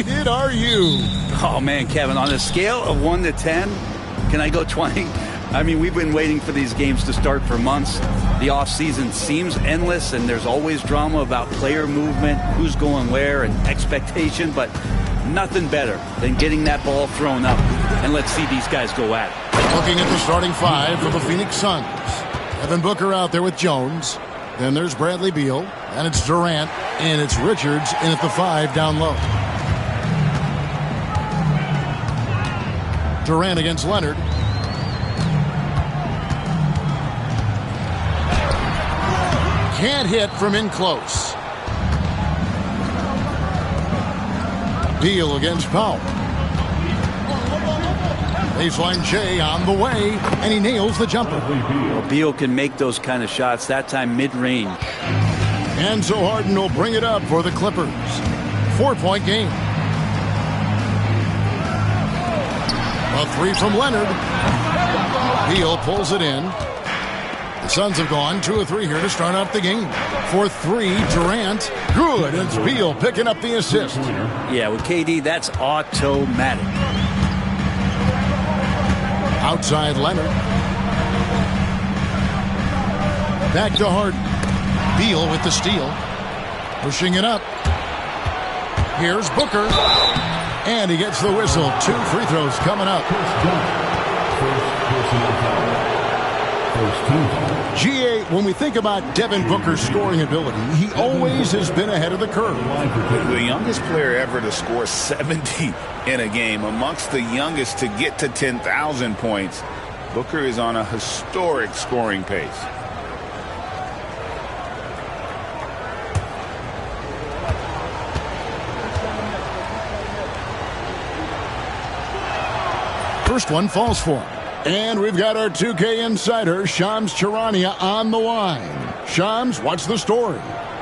excited are you? Oh, man, Kevin, on a scale of 1 to 10, can I go 20? I mean, we've been waiting for these games to start for months. The offseason seems endless, and there's always drama about player movement, who's going where, and expectation, but nothing better than getting that ball thrown up. And let's see these guys go at it. Looking at the starting five for the Phoenix Suns. Devin Booker out there with Jones. Then there's Bradley Beal. And it's Durant. And it's Richards in at the 5 down low. Durant against Leonard. Can't hit from in close. Beal against Powell. Baseline J on the way, and he nails the jumper. Well, Beal can make those kind of shots, that time mid-range. Enzo Harden will bring it up for the Clippers. 4-point game. A 3 from Leonard. Beal pulls it in. The Suns have gone 2 of 3 here to start out the game. For 3, Durant. Good. It's Beal picking up the assist. Yeah, with KD, that's automatic. Outside Leonard. Back to Harden. Beal with the steal. Pushing it up. Here's Booker. And he gets the whistle. 2 free throws coming up. GA, when we think about Devin Booker's scoring ability, he always has been ahead of the curve. The youngest player ever to score 70 in a game, amongst the youngest to get to 10,000 points. Booker is on a historic scoring pace. First one falls for him. And we've got our 2K insider, Shams Charania, on the line. Shams, what's the story?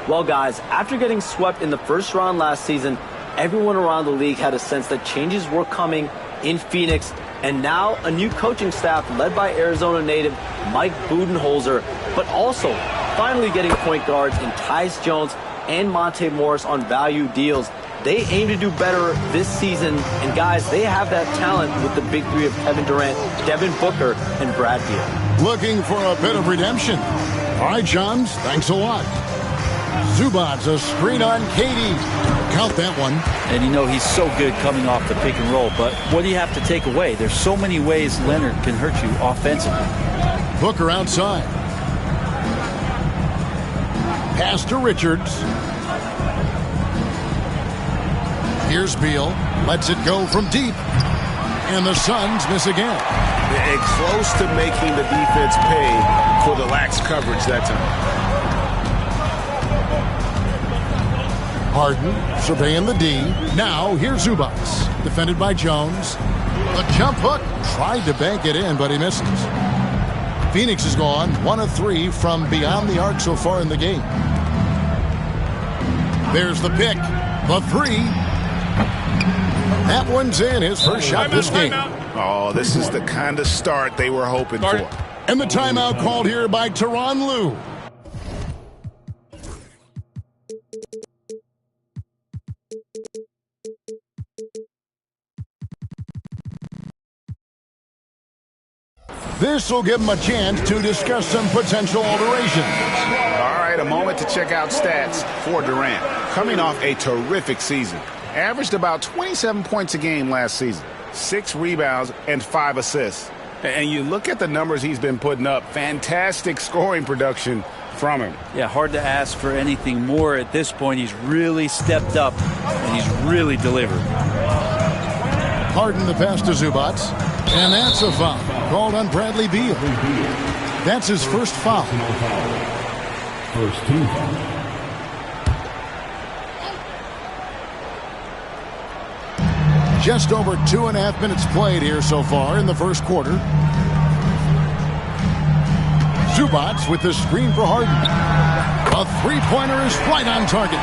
Well, guys, after getting swept in the first round last season, everyone around the league had a sense that changes were coming in Phoenix. And now a new coaching staff led by Arizona native Mike Budenholzer, but also finally getting point guards in Tyus Jones and Monte Morris on value deals. They aim to do better this season, and guys, they have that talent with the big 3 of Kevin Durant, Devin Booker, and Brad Beal. Looking for a bit of redemption. All right, Shams, thanks a lot. Zubac, a screen on Katie. Count that one. And you know he's so good coming off the pick and roll, but what do you have to take away? There's so many ways Leonard can hurt you offensively. Booker outside. Pass to Richards. Here's Beal. Lets it go from deep. And the Suns miss again. And close to making the defense pay for the lax coverage that time. Harden surveying the D. Now here's Zubac. Defended by Jones. The jump hook. Tried to bank it in, but he misses. Phoenix has gone 1 of 3 from beyond the arc so far in the game. There's the pick. The 3. That one's in, his first shot this game. Oh, this is the kind of start they were hoping for. And the timeout called here by Tyronn Lue. This will give him a chance to discuss some potential alterations. All right, a moment to check out stats for Durant. Coming off a terrific season. Averaged about 27 points a game last season. 6 rebounds and 5 assists. And you look at the numbers he's been putting up. Fantastic scoring production from him. Yeah, hard to ask for anything more at this point. He's really stepped up, and he's really delivered. Harden the pass to Zubac. And that's a foul called on Bradley Beal. That's his first foul. First team. Just over 2.5 minutes played here so far in the first quarter. Zubac with the screen for Harden. A three-pointer is right on target.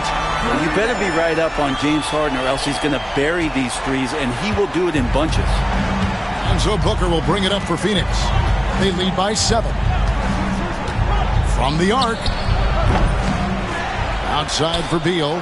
You better be right up on James Harden, or else he's going to bury these threes, and he will do it in bunches. And so Booker will bring it up for Phoenix. They lead by 7. From the arc. Outside for Beal.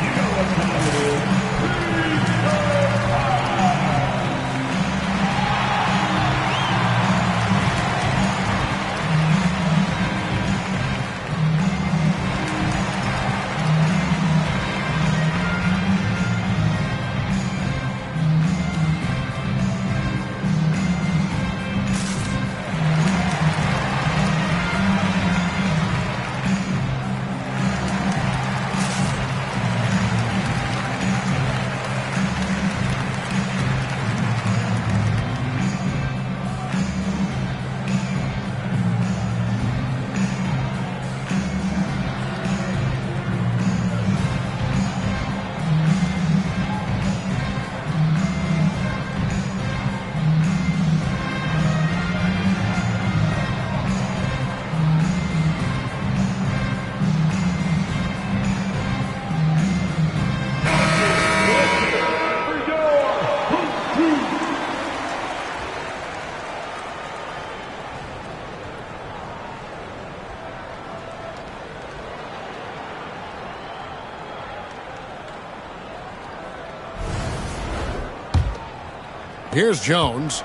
Here's Jones.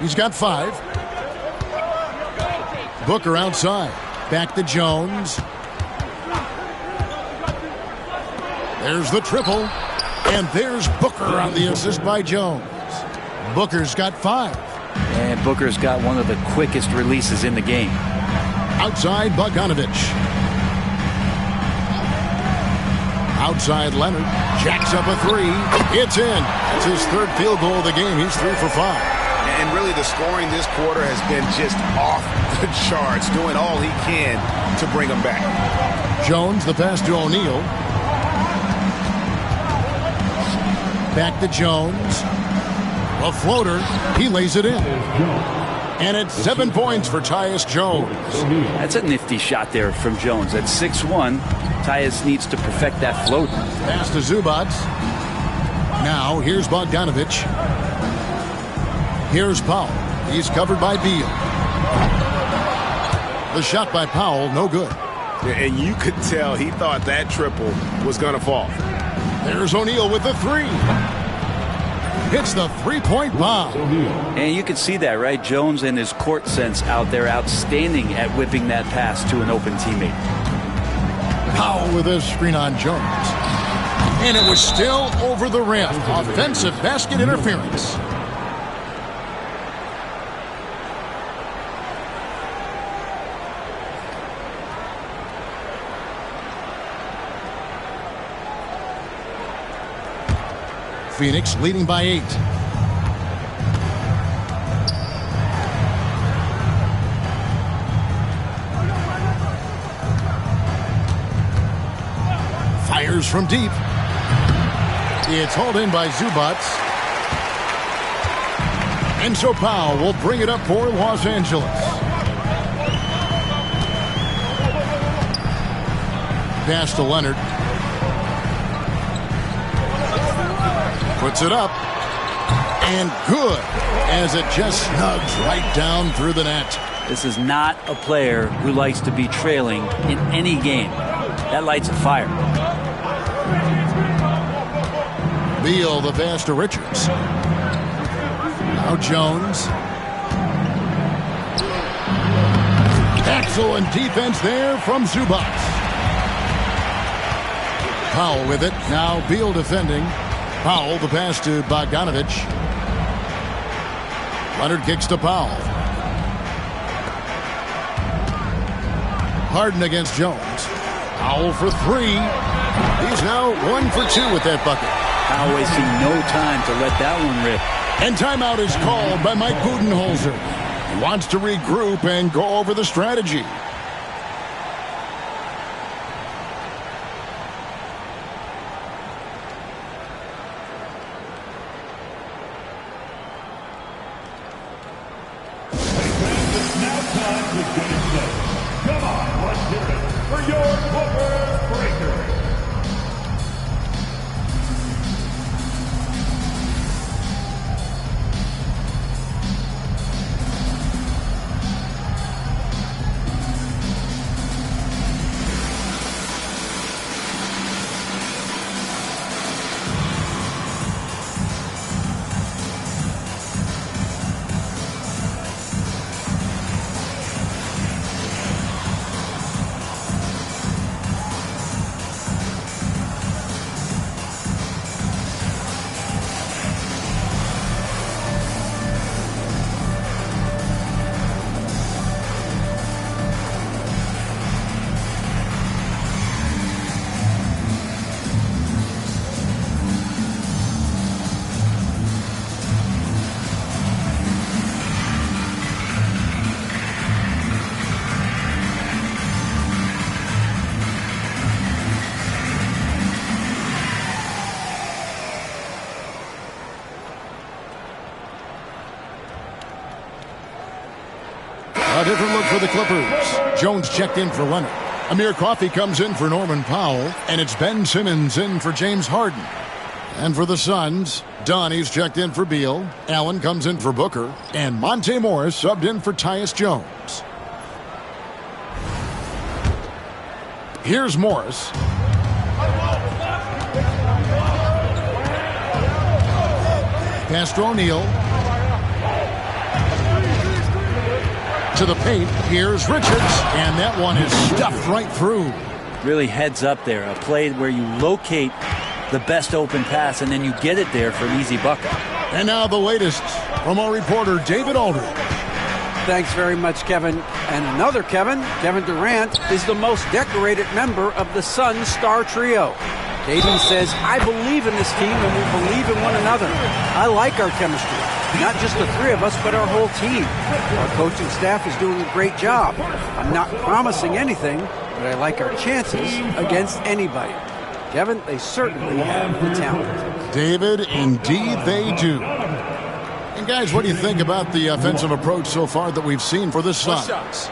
He's got 5. Booker outside. Back to Jones. There's the triple. And there's Booker on the assist by Jones. Booker's got 5. And Booker's got one of the quickest releases in the game. Outside Bogdanovich. Outside Leonard. Jacks up a 3. It's in. That's his 3rd field goal of the game. He's 3 for 5. And really the scoring this quarter has been just off the charts, doing all he can to bring them back. Jones, the pass to O'Neal. Back to Jones. A floater. He lays it in. And it's 7 points for Tyus Jones. That's a nifty shot there from Jones. At 6'1", Tyus needs to perfect that float. Pass to Zubac. Now here's Bogdanovich. Here's Powell. He's covered by Beal. The shot by Powell, no good. And you could tell he thought that triple was going to fall. There's O'Neal with the 3. Hits the 3-point bomb. And you can see that, right? Jones and his court sense out there outstanding at whipping that pass to an open teammate. Powell with a screen on Jones. And it was still over the rim. Offensive basket interference. Phoenix leading by 8. Fires from deep. It's hauled in by Zubac. And so Powell will bring it up for Los Angeles. Pass to Leonard. Puts it up. And good, as it just snugs right down through the net. This is not a player who likes to be trailing in any game. That lights a fire. Beal, the pass to Richards. Now Jones. Excellent defense there from Zubac. Powell with it. Now Beal defending. Powell, the pass to Bogdanovich. Leonard kicks to Powell. Harden against Jones. Powell for 3. He's now 1 for 2 with that bucket. Powell wasting no time to let that one rip. And timeout is called by Mike Budenholzer. He wants to regroup and go over the strategy. A different look for the Clippers. Jones checked in for Leonard. Amir Coffey comes in for Norman Powell. And it's Ben Simmons in for James Harden. And for the Suns, Donnie's checked in for Beal. Allen comes in for Booker. And Monte Morris subbed in for Tyus Jones. Here's Morris. Pass to O'Neal. into the paint. Here's Richards, and that one is stuffed right through. Really heads up there. A play where you locate the best open pass, and then you get it there for an easy bucket. And now the latest from our reporter, David Aldridge. Thanks very much, Kevin. And another Kevin Durant, is the most decorated member of the Suns star trio. KD says, I believe in this team and we believe in one another. I like our chemistry. Not just the three of us, but our whole team. Our coaching staff is doing a great job. I'm not promising anything, but I like our chances against anybody. Kevin, they certainly have the talent. David, indeed they do. And guys, what do you think about the offensive approach so far that we've seen for the Suns?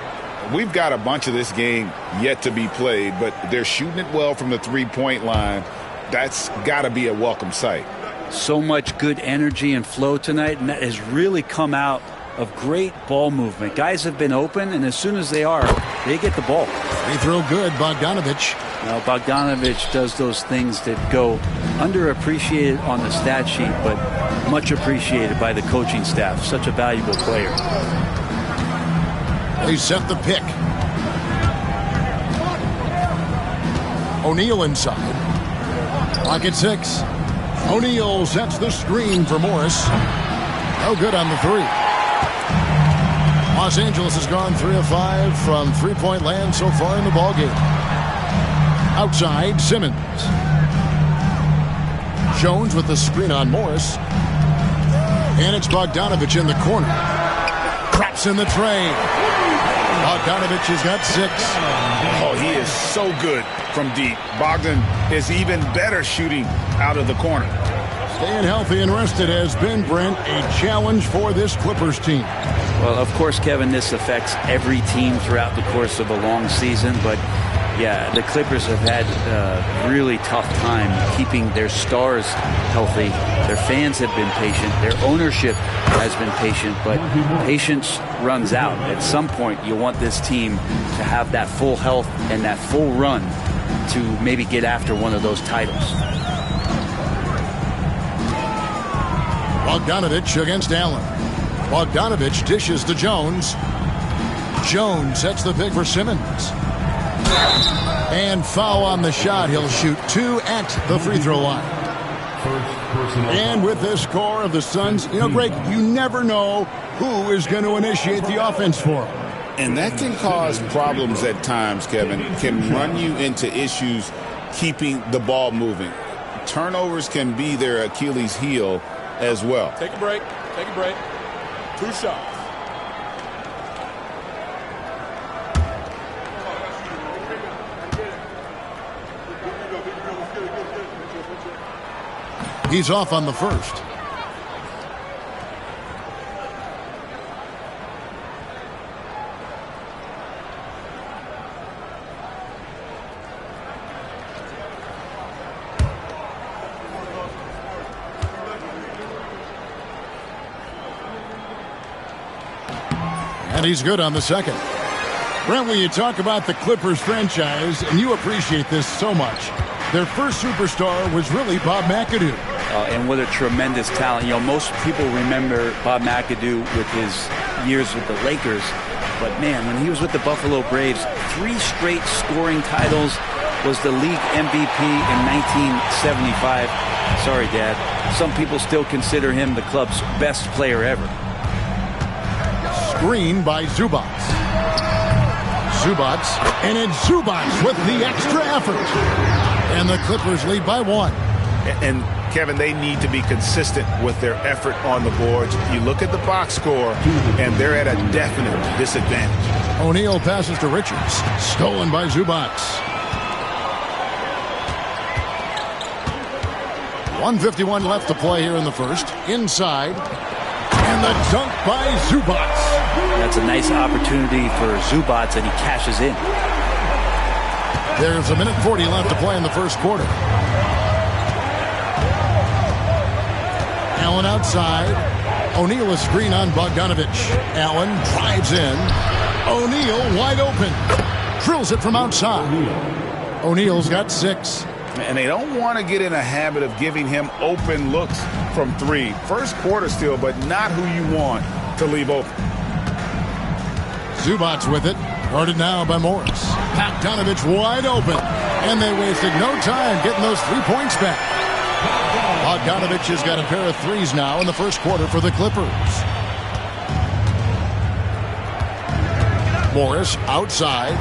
We've got a bunch of this game yet to be played, but they're shooting it well from the three-point line. That's got to be a welcome sight. So much good energy and flow tonight, and that has really come out of great ball movement. Guys have been open, and as soon as they are, they get the ball. Free throw good, Bogdanovich. Now, Bogdanovich does those things that go underappreciated on the stat sheet, but much appreciated by the coaching staff. Such a valuable player. They set the pick. O'Neal inside. Clock at 6. O'Neal sets the screen for Morris. No good on the three. Los Angeles has gone 3 of 5 from three-point land so far in the ballgame. Outside, Simmons. Jones with the screen on Morris. And it's Bogdanovich in the corner. Traps in the tray. Bogdanovich has got 6. Oh, he is so good from deep. Bogdan is even better shooting out of the corner. Staying healthy and rested has been, Brent, a challenge for this Clippers team. Well, of course, Kevin, this affects every team throughout the course of a long season, but yeah, the Clippers have had a really tough time keeping their stars healthy. Their fans have been patient. Their ownership has been patient, but patience runs out. At some point, you want this team to have that full health and that full run to maybe get after one of those titles. Bogdanovich against Allen. Bogdanovich dishes to Jones. Jones sets the pick for Simmons. And foul on the shot. He'll shoot 2 at the free throw line. And with this score of the Suns, Greg, you never know who is going to initiate the offense for them. And that can cause problems at times, Kevin. Can run you into issues keeping the ball moving. Turnovers can be their Achilles heel as well. Take a break. Take a break. 2 shots. He's off on the first. And he's good on the second. Brent, when you talk about the Clippers franchise, and you appreciate this so much, their first superstar was really Bob McAdoo. And what a tremendous talent. Most people remember Bob McAdoo with his years with the Lakers. But, man, when he was with the Buffalo Braves, 3 straight scoring titles, was the league MVP in 1975. Sorry, Dad. Some people still consider him the club's best player ever. Screen by Zubats. And it's Zubats with the extra effort. And the Clippers lead by 1. And, Kevin, they need to be consistent with their effort on the boards. You look at the box score, and they're at a definite disadvantage. O'Neal passes to Richards. Stolen by Zubats. 1:51 left to play here in the first. Inside. And the dunk by Zubats. That's a nice opportunity for Zubats, and he cashes in. There's 1:40 left to play in the first quarter. Allen outside. O'Neal a screen on Bogdanovich. Allen drives in. O'Neal wide open. Drills it from outside. O'Neal's got 6. And they don't want to get in a habit of giving him open looks from 3. First quarter still, but not who you want to leave open. Zubats with it. Guarded now by Morris. Bogdanovich wide open. And they wasted no time getting those 3 points back. Bogdanovich has got a pair of threes now in the first quarter for the Clippers. Morris outside.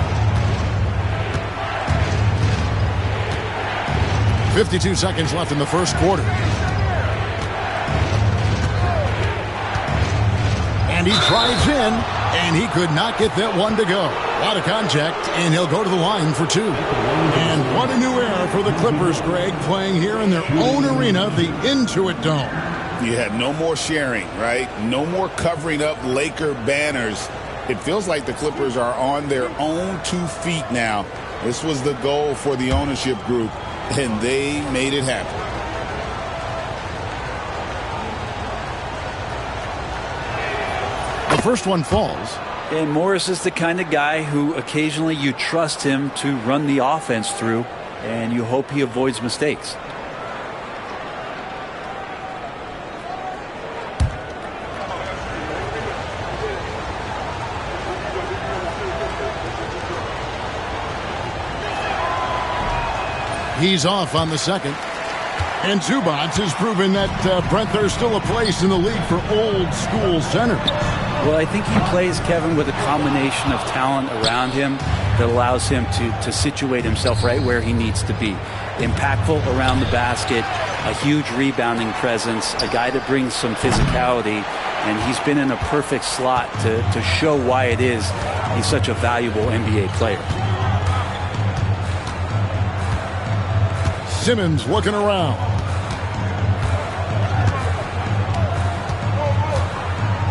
52 seconds left in the first quarter. And he drives in, and he could not get that one to go. A lot of contact, and he'll go to the line for 2. And what a new era for the Clippers, Greg, playing here in their own arena, the Intuit Dome. You had no more sharing, right? No more covering up Laker banners. It feels like the Clippers are on their own 2 feet now. This was the goal for the ownership group, and they made it happen. The first one falls. And Morris is the kind of guy who occasionally you trust him to run the offense through, and you hope he avoids mistakes. He's off on the second. And Zubats has proven that, Brent, there's still a place in the league for old school centers. Well, I think he plays, Kevin, with a combination of talent around him that allows him to situate himself right where he needs to be. Impactful around the basket, a huge rebounding presence, a guy that brings some physicality, and he's been in a perfect slot to show why it is he's such a valuable NBA player. Simmons looking around.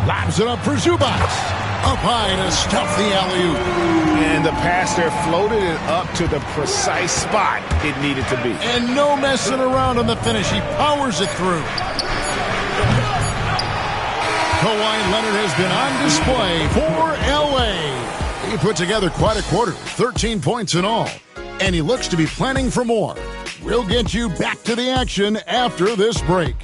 Lobs it up for Zubats. Up high to stuff the alley-oop. And the pass there floated it up to the precise spot it needed to be. And no messing around on the finish. He powers it through. Kawhi Leonard has been on display for L.A. He put together quite a quarter, 13 points in all. And he looks to be planning for more. We'll get you back to the action after this break.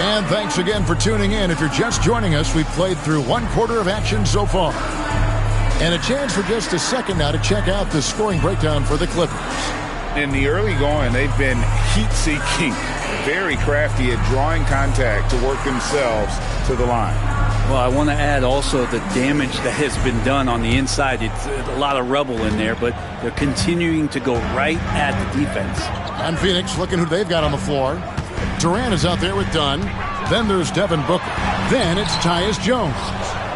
And thanks again for tuning in. If you're just joining us, we've played through 1 quarter of action so far. And a chance for just a second now to check out the scoring breakdown for the Clippers. In the early going, they've been heat-seeking, very crafty at drawing contact to work themselves to the line. Well, I want to add also the damage that has been done on the inside. It's a lot of rubble in there, but they're continuing to go right at the defense. On Phoenix, looking who they've got on the floor. Durant is out there with Dunn. Then there's Devin Booker. Then it's Tyus Jones.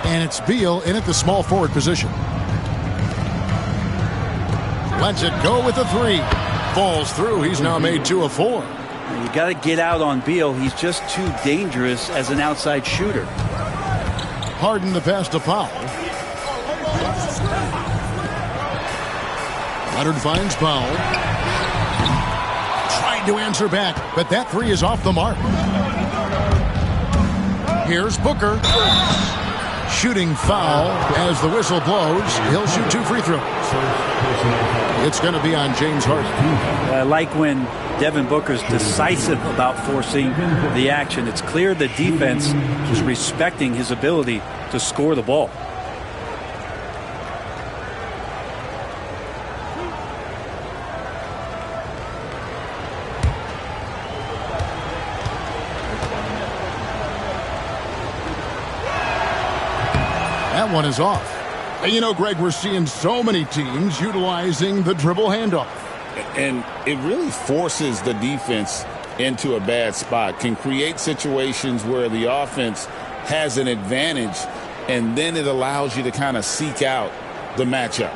And it's Beal in at the small forward position. Lets it go with a 3. Falls through. He's now made 2 of 4. You got to get out on Beal. He's just too dangerous as an outside shooter. Harden the pass to Powell. Leonard finds Powell. Trying to answer back, but that 3 is off the mark. Here's Booker. Shooting foul as the whistle blows. He'll shoot 2 free throws. It's going to be on James Harden. I like when Devin Booker's decisive about forcing the action. It's clear the defense is respecting his ability to score the ball. That one is off. And you know, Greg, we're seeing so many teams utilizing the dribble handoff. And it really forces the defense into a bad spot, can create situations where the offense has an advantage, and then it allows you to kind of seek out the matchup.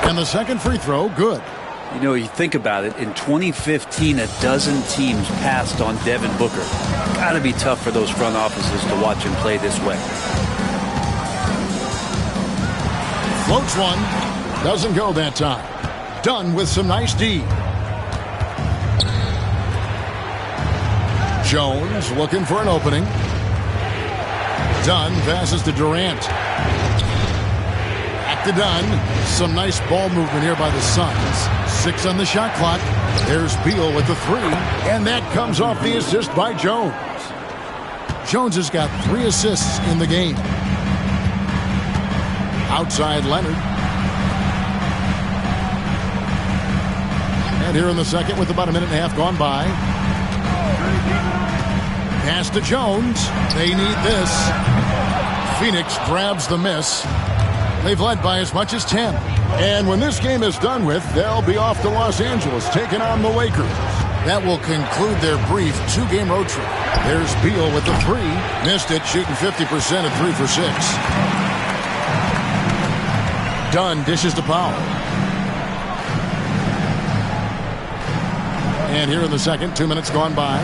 And the second free throw, good. You know, you think about it, in 2015, a dozen teams passed on Devin Booker. Got to be tough for those front offices to watch him play this way. Floats one. Doesn't go that time. Done with some nice D. Jones looking for an opening. Dunn passes to Durant. Back to Dunn. Some nice ball movement here by the Suns. 6 on the shot clock. There's Beal with the 3. And that comes off the assist by Jones. Jones has got 3 assists in the game. Outside Leonard. And here in the second with about a minute and a half gone by. Pass to Jones. They need this. Phoenix grabs the miss. They've led by as much as 10. And when this game is done with, they'll be off to Los Angeles taking on the Lakers. That will conclude their brief 2-game road trip. There's Beal with the 3. Missed it, shooting 50% at 3 for 6. Dunn dishes to Powell. And here in the second, 2 minutes gone by.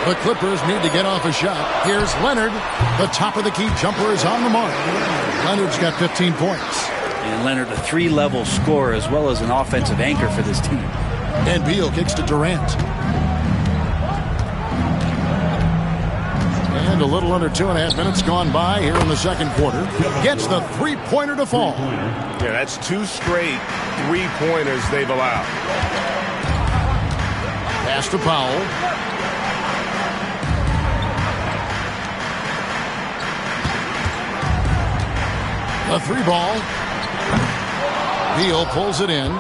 The Clippers need to get off a shot. Here's Leonard. The top of the key jumper is on the mark. Leonard's got 15 points. And Leonard, a 3-level scorer as well as an offensive anchor for this team. And Beal kicks to Durant. And a little under 2.5 minutes gone by here in the second quarter. Gets the 3-pointer to fall. Yeah, that's 2 straight 3-pointers they've allowed. Pass to Powell. The 3-ball. Beal pulls it in.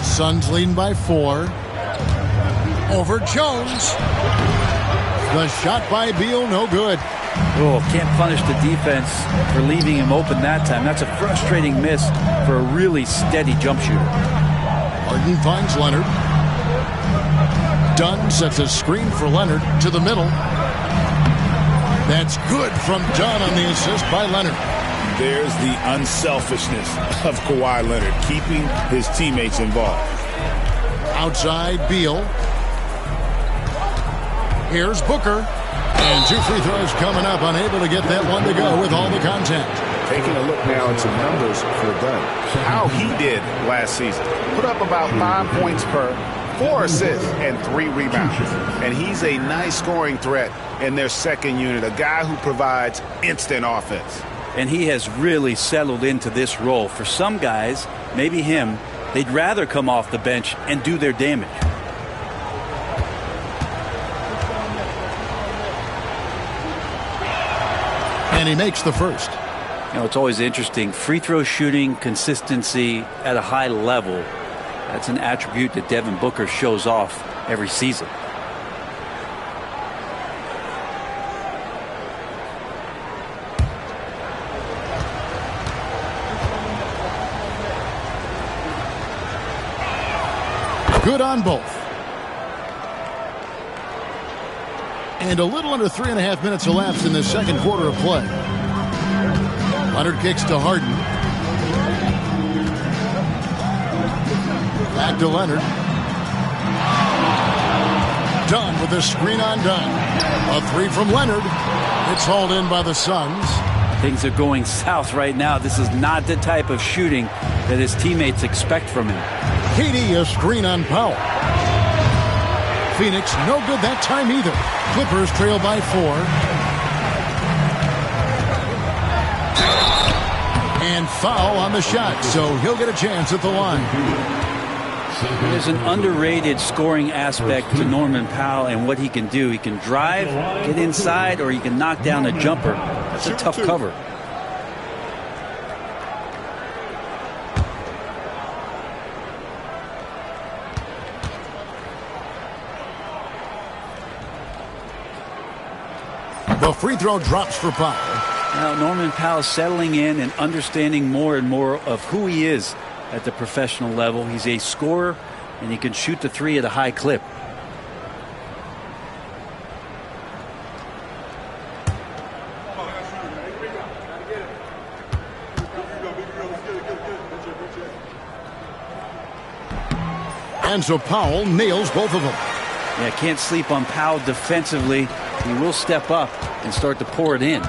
Suns leading by 4. Over Jones. The shot by Beal, no good. Oh, can't punish the defense for leaving him open that time. That's a frustrating miss for a really steady jump shooter. Harden finds Leonard. Dunn sets a screen for Leonard to the middle. That's good from Dunn on the assist by Leonard. There's the unselfishness of Kawhi Leonard, keeping his teammates involved. Outside Beal. Here's Booker. And 2 free throws coming up, unable to get that one to go with all the contact. Taking a look now at some numbers for Dunn. How he did last season. Put up about 5 points per, 4 assists, and 3 rebounds. And he's a nice scoring threat in their second unit, a guy who provides instant offense. And he has really settled into this role. For some guys, maybe him, they'd rather come off the bench and do their damage. And he makes the first. You know, it's always interesting. Free throw shooting, consistency at a high level. That's an attribute that Devin Booker shows off every season. Good on both. And a little under 3.5 minutes elapsed in the second quarter of play. Leonard kicks to Harden. Back to Leonard. Dunn with a screen on Dunn. A 3 from Leonard. It's hauled in by the Suns. Things are going south right now. This is not the type of shooting that his teammates expect from him. KD, a screen on Powell. Phoenix, no good that time either. Clippers trail by 4. And foul on the shot, so he'll get a chance at the line. There's an underrated scoring aspect to Norman Powell and what he can do. He can drive, get inside, or he can knock down a jumper. That's a tough cover. The free throw drops for Powell. Now Norman Powell settling in and understanding more and more of who he is at the professional level. He's a scorer, and he can shoot the 3 at a high clip. And so Powell nails both of them. Yeah, can't sleep on Powell defensively. He will step up and start to pour it in.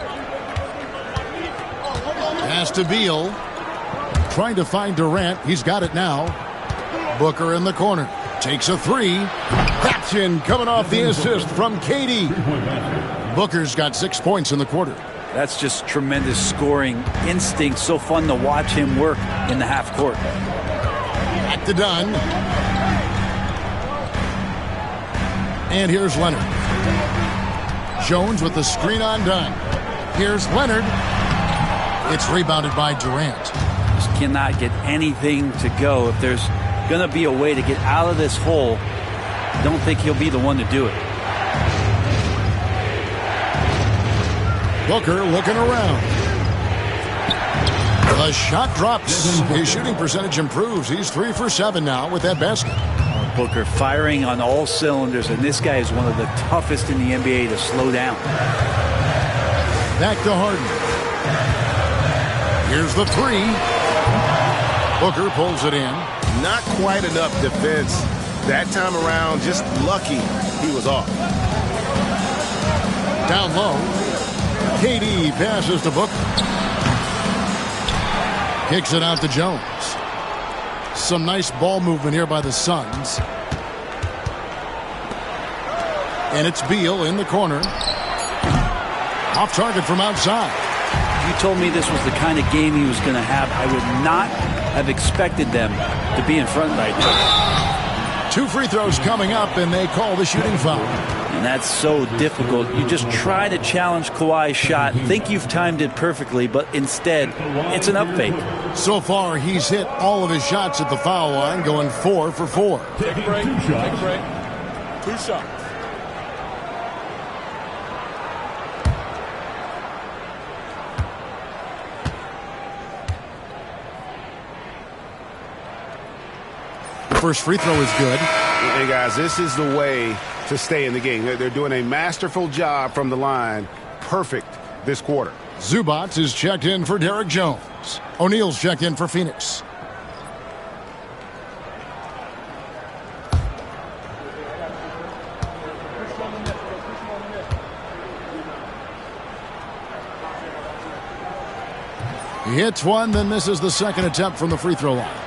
Pass to Beal. Trying to find Durant. He's got it now. Booker in the corner. Takes a three. That's in, coming off the assist from KD. Booker's got 6 points in the quarter. That's just tremendous scoring instinct. So fun to watch him work in the half court. Back to Dunn. And here's Leonard. Jones with the screen on Dunn. Here's Leonard. It's rebounded by Durant. Just cannot get anything to go. If there's going to be a way to get out of this hole, I don't think he'll be the one to do it. Booker looking around. The shot drops. His shooting percentage improves. He's 3 for 7 now with that basket. Booker firing on all cylinders, and this guy is one of the toughest in the NBA to slow down. Back to Harden. Here's the three. Booker pulls it in. Not quite enough defense. That time around, just lucky he was off. Down low. KD passes to Booker. Kicks it out to Jones. Some nice ball movement here by the Suns. And it's Beal in the corner. Off target from outside. If you told me this was the kind of game he was going to have, I would not have expected them to be in front right now. 2 free throws coming up, and they call the shooting foul. And that's so difficult. You just try to challenge Kawhi's shot, think you've timed it perfectly, but instead, it's an up fake. So far, he's hit all of his shots at the foul line, going 4 for 4. Take a break. Take a break. 2 shots. First free throw is good. Hey, guys, this is the way to stay in the game. They're doing a masterful job from the line. Perfect this quarter. Zubac is checked in for Derek Jones. O'Neal's checked in for Phoenix. He hits one, then misses the second attempt from the free throw line.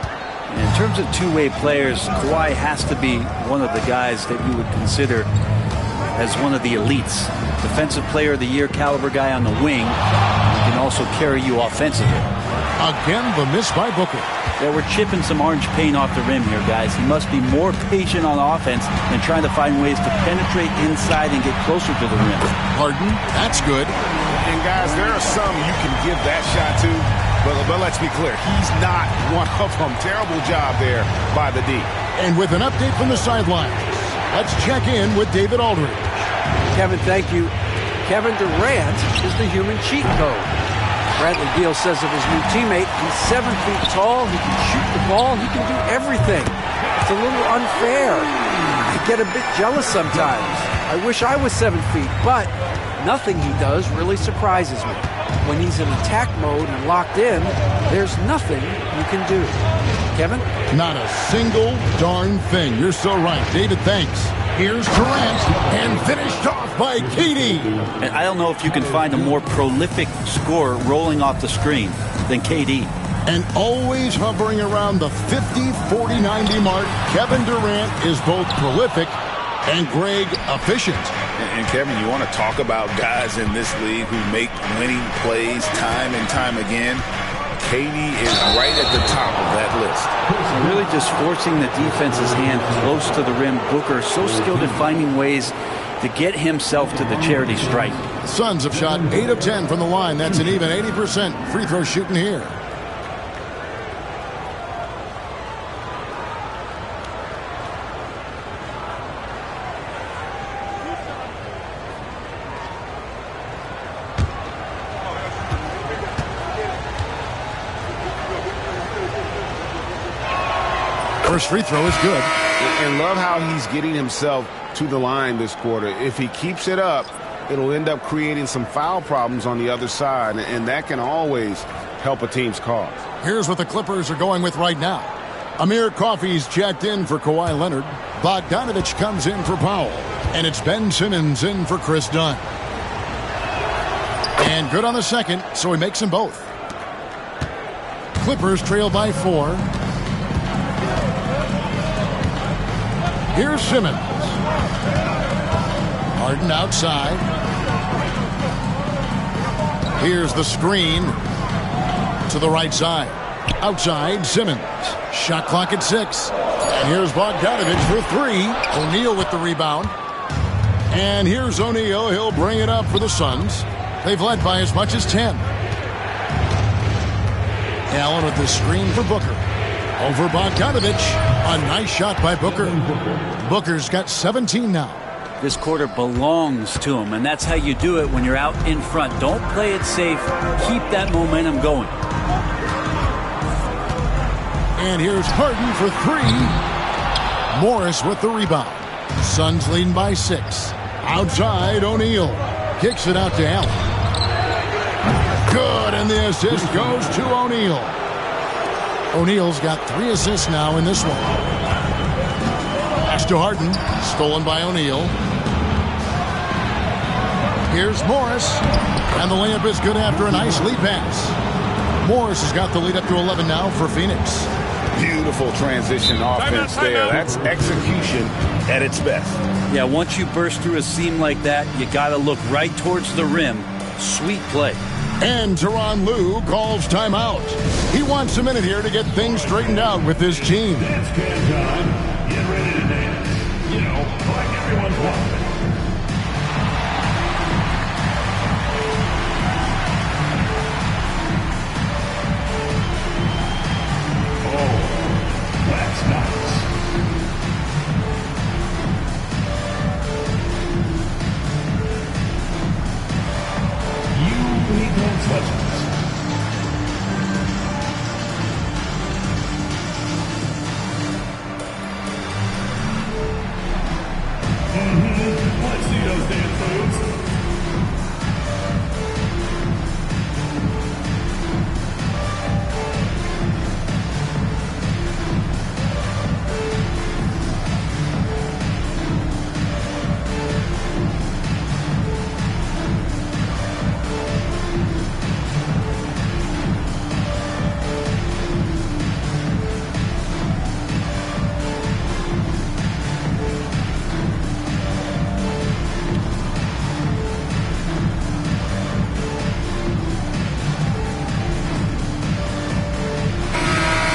In terms of two-way players, Kawhi has to be one of the guys that you would consider as one of the elites. Defensive Player of the Year caliber guy on the wing. He can also carry you offensively. Again, the miss by Booker. Yeah, we're chipping some orange paint off the rim here, guys. He must be more patient on offense than trying to find ways to penetrate inside and get closer to the rim. Harden, that's good. And, guys, there are some you can give that shot to. But let's be clear, he's not one of them. Terrible job there by the D. And with an update from the sidelines, let's check in with David Aldridge. Kevin, thank you. Kevin Durant is the human cheat code. Bradley Beal says of his new teammate, he's 7 feet tall, he can shoot the ball, he can do everything. It's a little unfair. I get a bit jealous sometimes. I wish I was 7 feet, but nothing he does really surprises me. When he's in attack mode and locked in, there's nothing you can do. Kevin? Not a single darn thing. You're so right. David, thanks. Here's Durant, and finished off by KD. And I don't know if you can find a more prolific scorer rolling off the screen than KD. And always hovering around the 50, 40, 90 mark, Kevin Durant is both prolific and, Greg, efficient. And Kevin, you want to talk about guys in this league who make winning plays time and time again? KD is right at the top of that list. Really just forcing the defense's hand close to the rim. Booker so skilled at finding ways to get himself to the charity stripe. Suns have shot 8 of 10 from the line. That's an even 80% free throw shooting here. First free throw is good. And love how he's getting himself to the line this quarter. If he keeps it up, it'll end up creating some foul problems on the other side, and that can always help a team's cause. Here's what the Clippers are going with right now. Amir Coffey's checked in for Kawhi Leonard. Bogdanovich comes in for Powell. And it's Ben Simmons in for Chris Dunn. And good on the second, so he makes them both. Clippers trail by 4. Here's Simmons. Harden outside. Here's the screen to the right side. Outside, Simmons. Shot clock at 6. And here's Bogdanovich for 3. O'Neal with the rebound. And here's O'Neal. He'll bring it up for the Suns. They've led by as much as 10. Allen with the screen for Booker. Over Bogdanovich. A nice shot by Booker. Booker's got 17 now. This quarter belongs to him, and that's how you do it when you're out in front. Don't play it safe. Keep that momentum going. And here's Harden for 3. Morris with the rebound. Suns leading by 6. Outside, O'Neal. Kicks it out to Allen. Good, and the assist goes to O'Neal. O'Neal's got 3 assists now in this one. Pass to Harden. Stolen by O'Neal. Here's Morris. And the layup is good after a nice lead pass. Morris has got the lead up to 11 now for Phoenix. Beautiful transition offense there. That's execution at its best. Yeah, once you burst through a seam like that, you got to look right towards the rim. Sweet play. And Tyronn Lue calls timeout. He wants a minute here to get things straightened out with his team. Dance can time. Get ready to dance. You know, like everyone's watching. Oh, that's nice. You lead dance legends. Let's see those dance moves.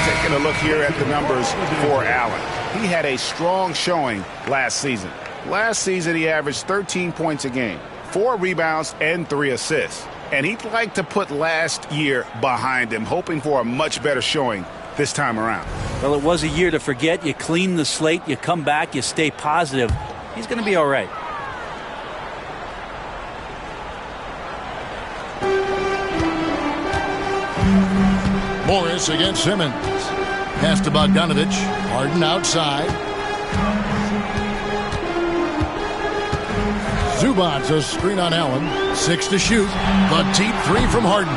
Taking a look here at the numbers for Allen. He had a strong showing last season. Last season, he averaged 13 points a game, 4 rebounds, and 3 assists. And he'd like to put last year behind him, hoping for a much better showing this time around. Well, it was a year to forget. You clean the slate, you come back, you stay positive. He's going to be all right. Morris against Simmons. Pass to Bogdanovich. Harden outside. Zubac's a screen on Allen. 6 to shoot. The deep 3 from Harden.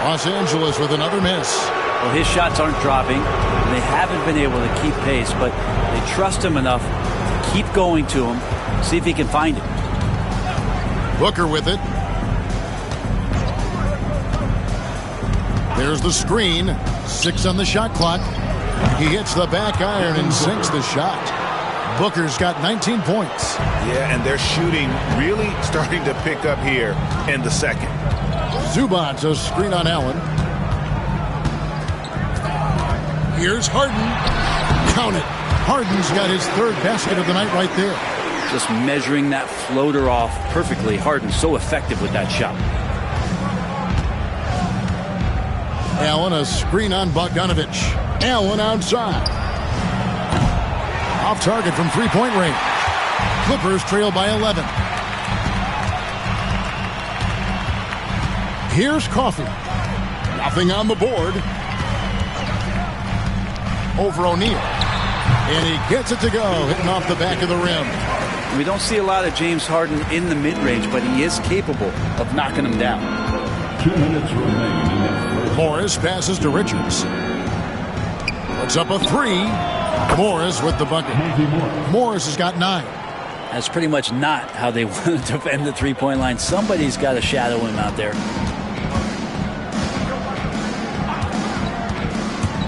Los Angeles with another miss. Well, his shots aren't dropping. And they haven't been able to keep pace, but they trust him enough to keep going to him, see if he can find it. Booker with it. There's the screen. 6 on the shot clock. He hits the back iron and sinks the shot. Booker's got 19 points. Yeah, and their shooting really starting to pick up here in the second. Zubac's a screen on Allen. Here's Harden. Count it. Harden's got his 3rd basket of the night right there. Just measuring that floater off perfectly. Harden's so effective with that shot. Allen, a screen on Bogdanovich. Allen outside. Off target from 3-point range. Clippers trail by 11. Here's Coffey. Nothing on the board. Over O'Neal. And he gets it to go, hitting off the back of the rim. We don't see a lot of James Harden in the mid-range, but he is capable of knocking them down. 2 minutes remaining. Morris passes to Richards. Puts up a 3. Morris with the bucket. Morris has got 9. That's pretty much not how they want to defend the three-point line. Somebody's got to shadow him out there.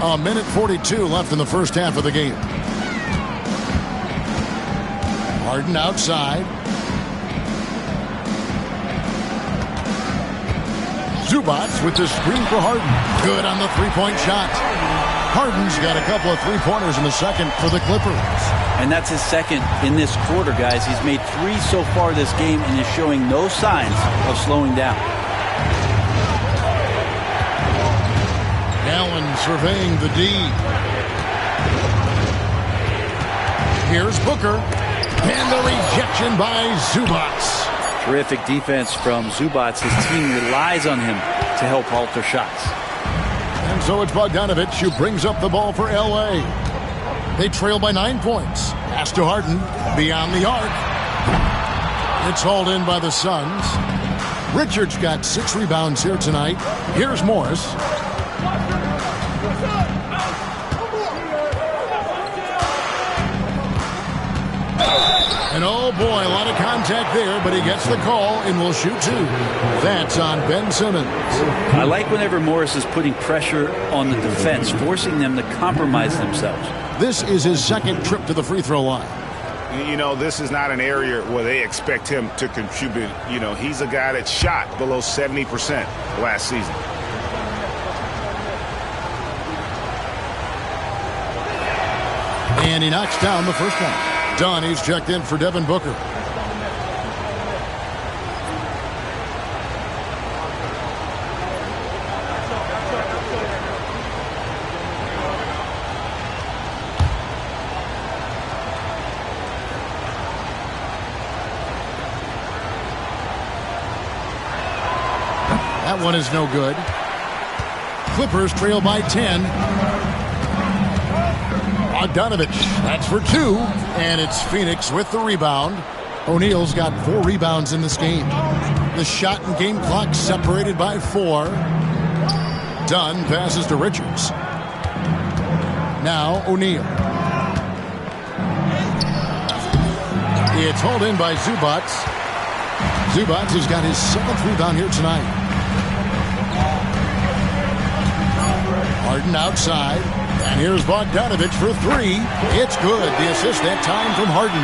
A minute 42 left in the first half of the game. Harden outside. Zubac with the screen for Harden. Good on the three-point shot. Harden's got a couple of three-pointers in the second for the Clippers. And that's his second in this quarter, guys. He's made 3 so far this game and is showing no signs of slowing down. Allen surveying the D. Here's Booker. And the rejection by Zubac. Terrific defense from Zubac. His team relies on him to help alter shots. And so it's Bogdanovic who brings up the ball for L.A. They trail by 9 points. Pass to Harden. Beyond the arc. It's hauled in by the Suns. Richards got 6 rebounds here tonight. Here's Morris. And oh boy, a lot of contact there, but he gets the call and will shoot 2. That's on Ben Simmons. I like whenever Morris is putting pressure on the defense, forcing them to compromise themselves. This is his second trip to the free throw line. You know, this is not an area where they expect him to contribute. You know, he's a guy that shot below 70% last season. And he knocks down the first one. Donnie's checked in for Devin Booker. That one is no good. Clippers trail by 10. Bogdanovic, that's for 2, and it's Phoenix with the rebound. O'Neal's got 4 rebounds in this game. The shot and game clock separated by 4. Dunn passes to Richards. Now O'Neal. It's hauled in by Zubac. Zubac has got his 7th rebound here tonight. Harden outside. And here's Bogdanovic for 3. It's good. The assist that time from Harden.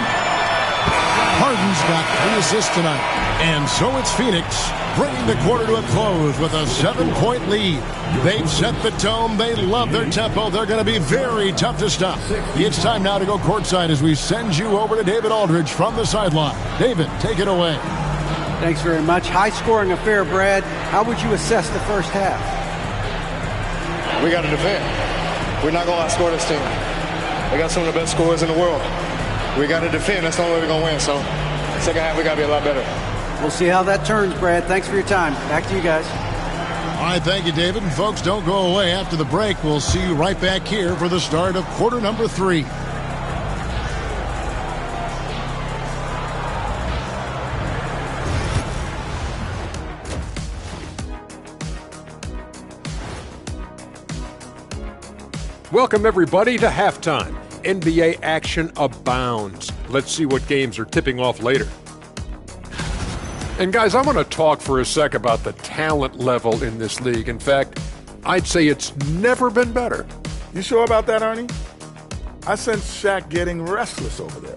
Harden's got 3 assists tonight. And so it's Phoenix bringing the quarter to a close with a 7-point lead. They've set the tone. They love their tempo. They're going to be very tough to stop. It's time now to go courtside as we send you over to David Aldridge from the sideline. David, take it away. Thanks very much. High-scoring affair, Brad. How would you assess the first half? We got to defend. We're not going to outscore this team. They got some of the best scorers in the world. We got to defend. That's the only way we're going to win. So, second half, we got to be a lot better. We'll see how that turns, Brad. Thanks for your time. Back to you guys. All right, thank you, David. And folks, don't go away. After the break, we'll see you right back here for the start of quarter number 3. Welcome, everybody, to halftime. NBA action abounds. Let's see what games are tipping off later. And, guys, I want to talk for a sec about the talent level in this league. In fact, I'd say it's never been better. You sure about that, Ernie? I sense Shaq getting restless over there.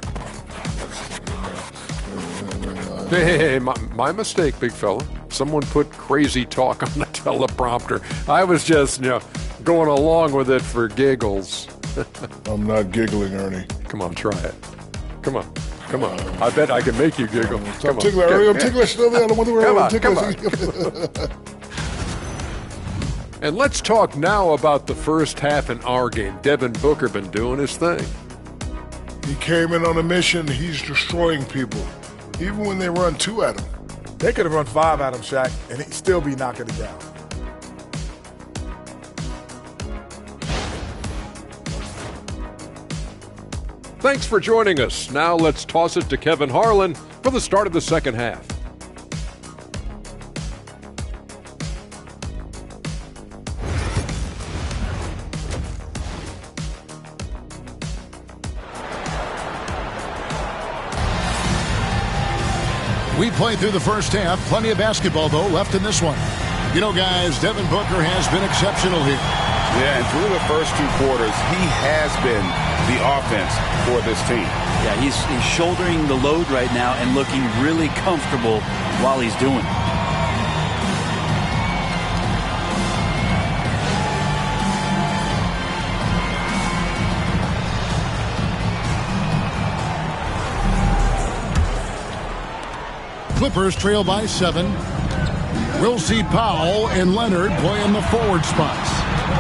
Hey, my mistake, big fella. Someone put crazy talk on the teleprompter. I was just, going along with it for giggles. I'm not giggling, Ernie. Come on, try it. Come on. I bet I can make you giggle. I'm ticklish. I'm ticklish. Come on. And let's talk now about the first half in our game. Devin Booker been doing his thing. He came in on a mission. He's destroying people. Even when they run 2 at him. They could have run 5 at him, Shaq, and he'd still be knocking it down. Thanks for joining us. Now let's toss it to Kevin Harlan for the start of the second half. We played through the first half. Plenty of basketball, though, left in this one. You know, guys, Devin Booker has been exceptional here. Yeah, and through the first 2 quarters, he has been the offense for this team. Yeah, he's shouldering the load right now and looking really comfortable while he's doing it. Clippers trail by 7. We'll see Powell and Leonard play in the forward spots.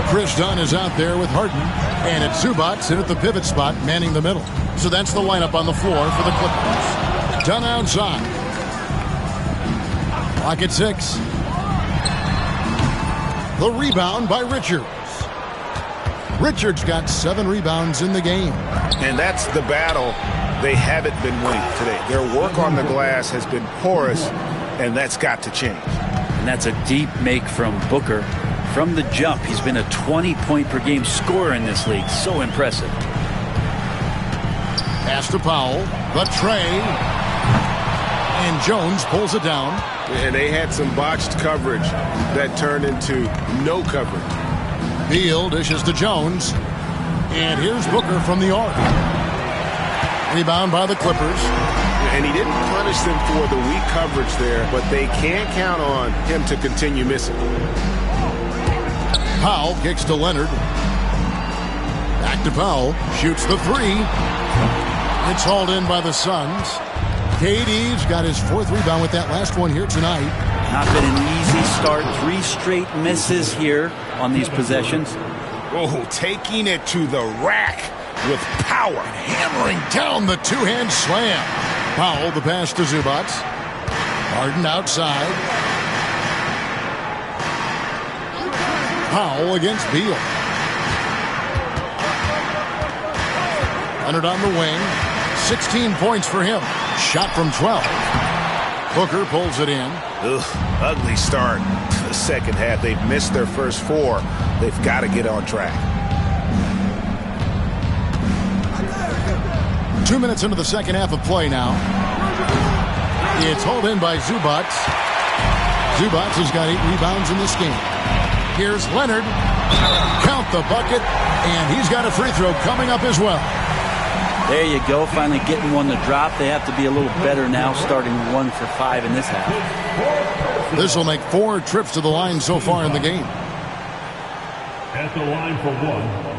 Chris Dunn is out there with Harden, and it's Zubac in at the pivot spot, manning the middle. So that's the lineup on the floor for the Clippers. Dunn outside. Clock at 6. The rebound by Richards. Richards got 7 rebounds in the game. And that's the battle they haven't been winning today. Their work on the glass has been porous, and that's got to change. And that's a deep make from Booker. From the jump, he's been a 20-point-per-game scorer in this league. So impressive. Pass to Powell. The tray. And Jones pulls it down. And they had some botched coverage that turned into no coverage. Beal dishes to Jones. And here's Booker from the arc. Rebound by the Clippers. And he didn't punish them for the weak coverage there, but they can't count on him to continue missing. Powell kicks to Leonard. Back to Powell. Shoots the 3. It's hauled in by the Suns. KD's got his 4th rebound with that last one here tonight. Not been an easy start. 3 straight misses here on these possessions. Oh, taking it to the rack with power. Hammering down the 2-hand slam. Powell, the pass to Zubac. Harden outside. Powell against Beal. Leonard on the wing. 16 points for him. Shot from 12. Booker pulls it in. Ugly start to the second half. They've missed their first 4. They've got to get on track. 2 minutes into the second half of play now. It's hauled in by Zubac. Zubac has got 8 rebounds in this game. Here's Leonard. Count the bucket, and he's got a free throw coming up as well. There you go, finally getting one to drop. They have to be a little better now, starting 1 for 5 in this half. This will make 4 trips to the line so far in the game. At the line for 1.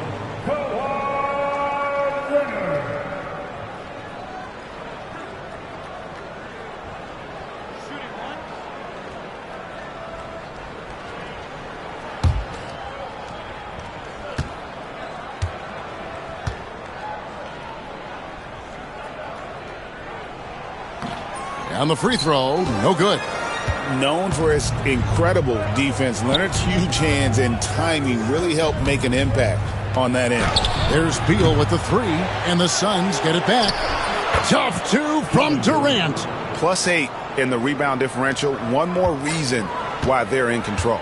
On the free throw, no good. Known for his incredible defense, Leonard's huge hands and timing really helped make an impact on that end. There's Beal with the 3, and the Suns get it back. Tough 2 from Durant. +8 in the rebound differential. One more reason why they're in control.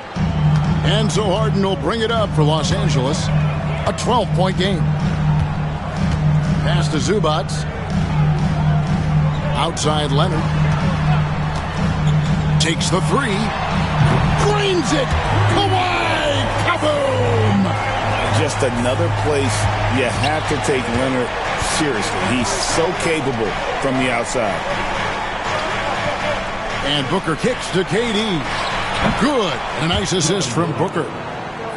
And so Harden will bring it up for Los Angeles. A 12-point game. Pass to Zubac. Outside Leonard. Takes the 3. Drains it. Kawhi. Kaboom. Just another place you have to take Leonard seriously. He's so capable from the outside. And Booker kicks to KD. Good. A nice assist from Booker.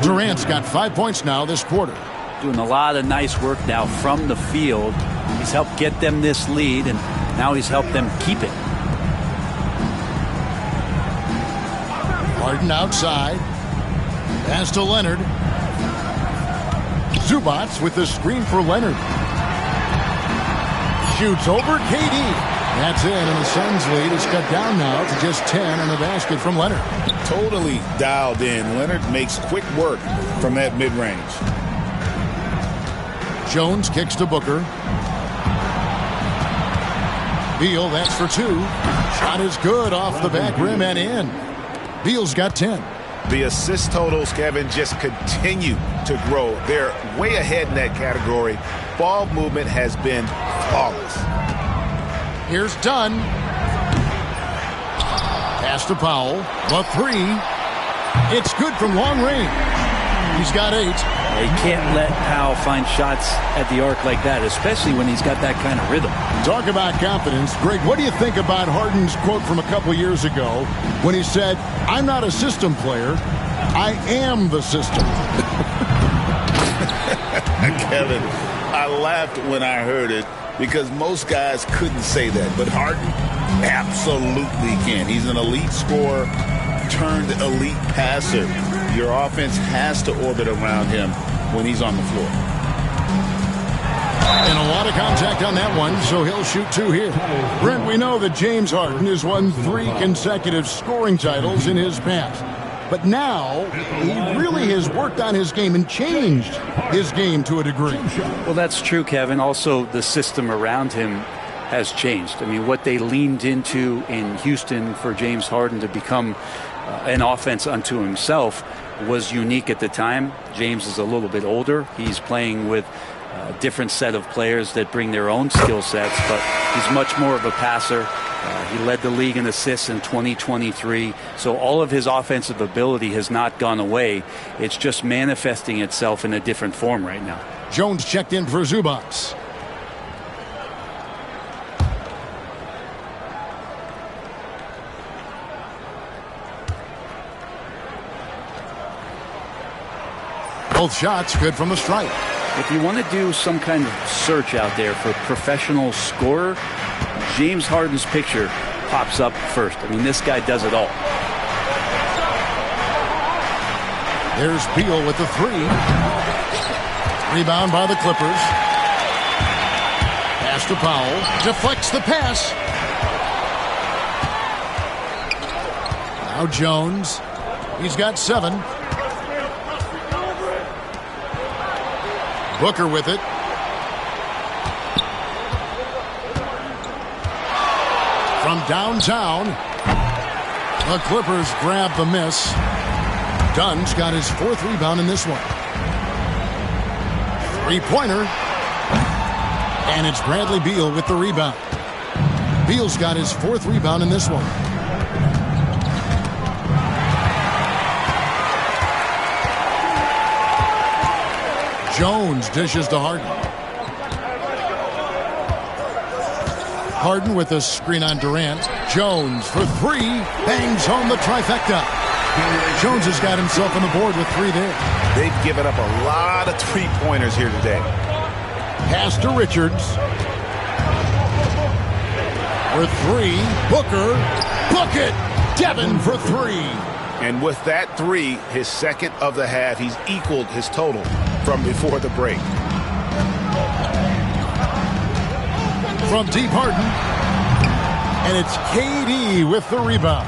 Durant's got 5 points now this quarter. Doing a lot of nice work now from the field. He's helped get them this lead, and now he's helped them keep it. Harden outside. Pass to Leonard. Zubac with the screen for Leonard. Shoots over KD. That's it, and the Suns lead is cut down now to just 10 and a basket from Leonard. Totally dialed in. Leonard makes quick work from that mid-range. Jones kicks to Booker. Beal, that's for 2. Shot is good off the back rim and in. Beal's got 10. The assist totals, Kevin, just continue to grow. They're way ahead in that category. Ball movement has been flawless. Here's Dunn. Pass to Powell. The 3. It's good from long range. He's got 8. You can't let Powell find shots at the arc like that, especially when he's got that kind of rhythm. Talk about confidence. Greg, what do you think about Harden's quote from a couple years ago when he said, "I'm not a system player, I am the system"? Kevin, I laughed when I heard it because most guys couldn't say that, but Harden absolutely can. He's an elite scorer turned elite passer. Your offense has to orbit around him when he's on the floor. And a lot of contact on that one, so he'll shoot 2 here. Brent, we know that James Harden has won 3 consecutive scoring titles in his past. But now, he really has worked on his game and changed his game to a degree. Well, that's true, Kevin. Also, the system around him has changed. I mean, what they leaned into in Houston for James Harden to become an offense unto himself was unique at the time. James is a little bit older. He's playing with a different set of players that bring their own skill sets, but he's much more of a passer. He led the league in assists in 2023. So all of his offensive ability has not gone away. It's just manifesting itself in a different form right now. Jones checked in for Zubac. Both shots good from the stripe. If you want to do some kind of search out there for professional scorer, James Harden's picture pops up first. I mean, this guy does it all. There's Beal with the 3. Rebound by the Clippers. Pass to Powell. Deflects the pass. Now Jones. He's got 7. Booker with it. From downtown, the Clippers grab the miss. Dunn's got his 4th rebound in this one. 3-pointer. And it's Bradley Beal with the rebound. Beal's got his 4th rebound in this one. Jones dishes to Harden. Harden with a screen on Durant. Jones for 3. Bangs home the trifecta. Jones has got himself on the board with 3 there. They've given up a lot of 3-pointers here today. Pass to Richards. For 3. Booker. Book it. Devin for 3. And with that 3, his second of the half, he's equaled his total from before the break. From deep, Harden. And it's KD with the rebound.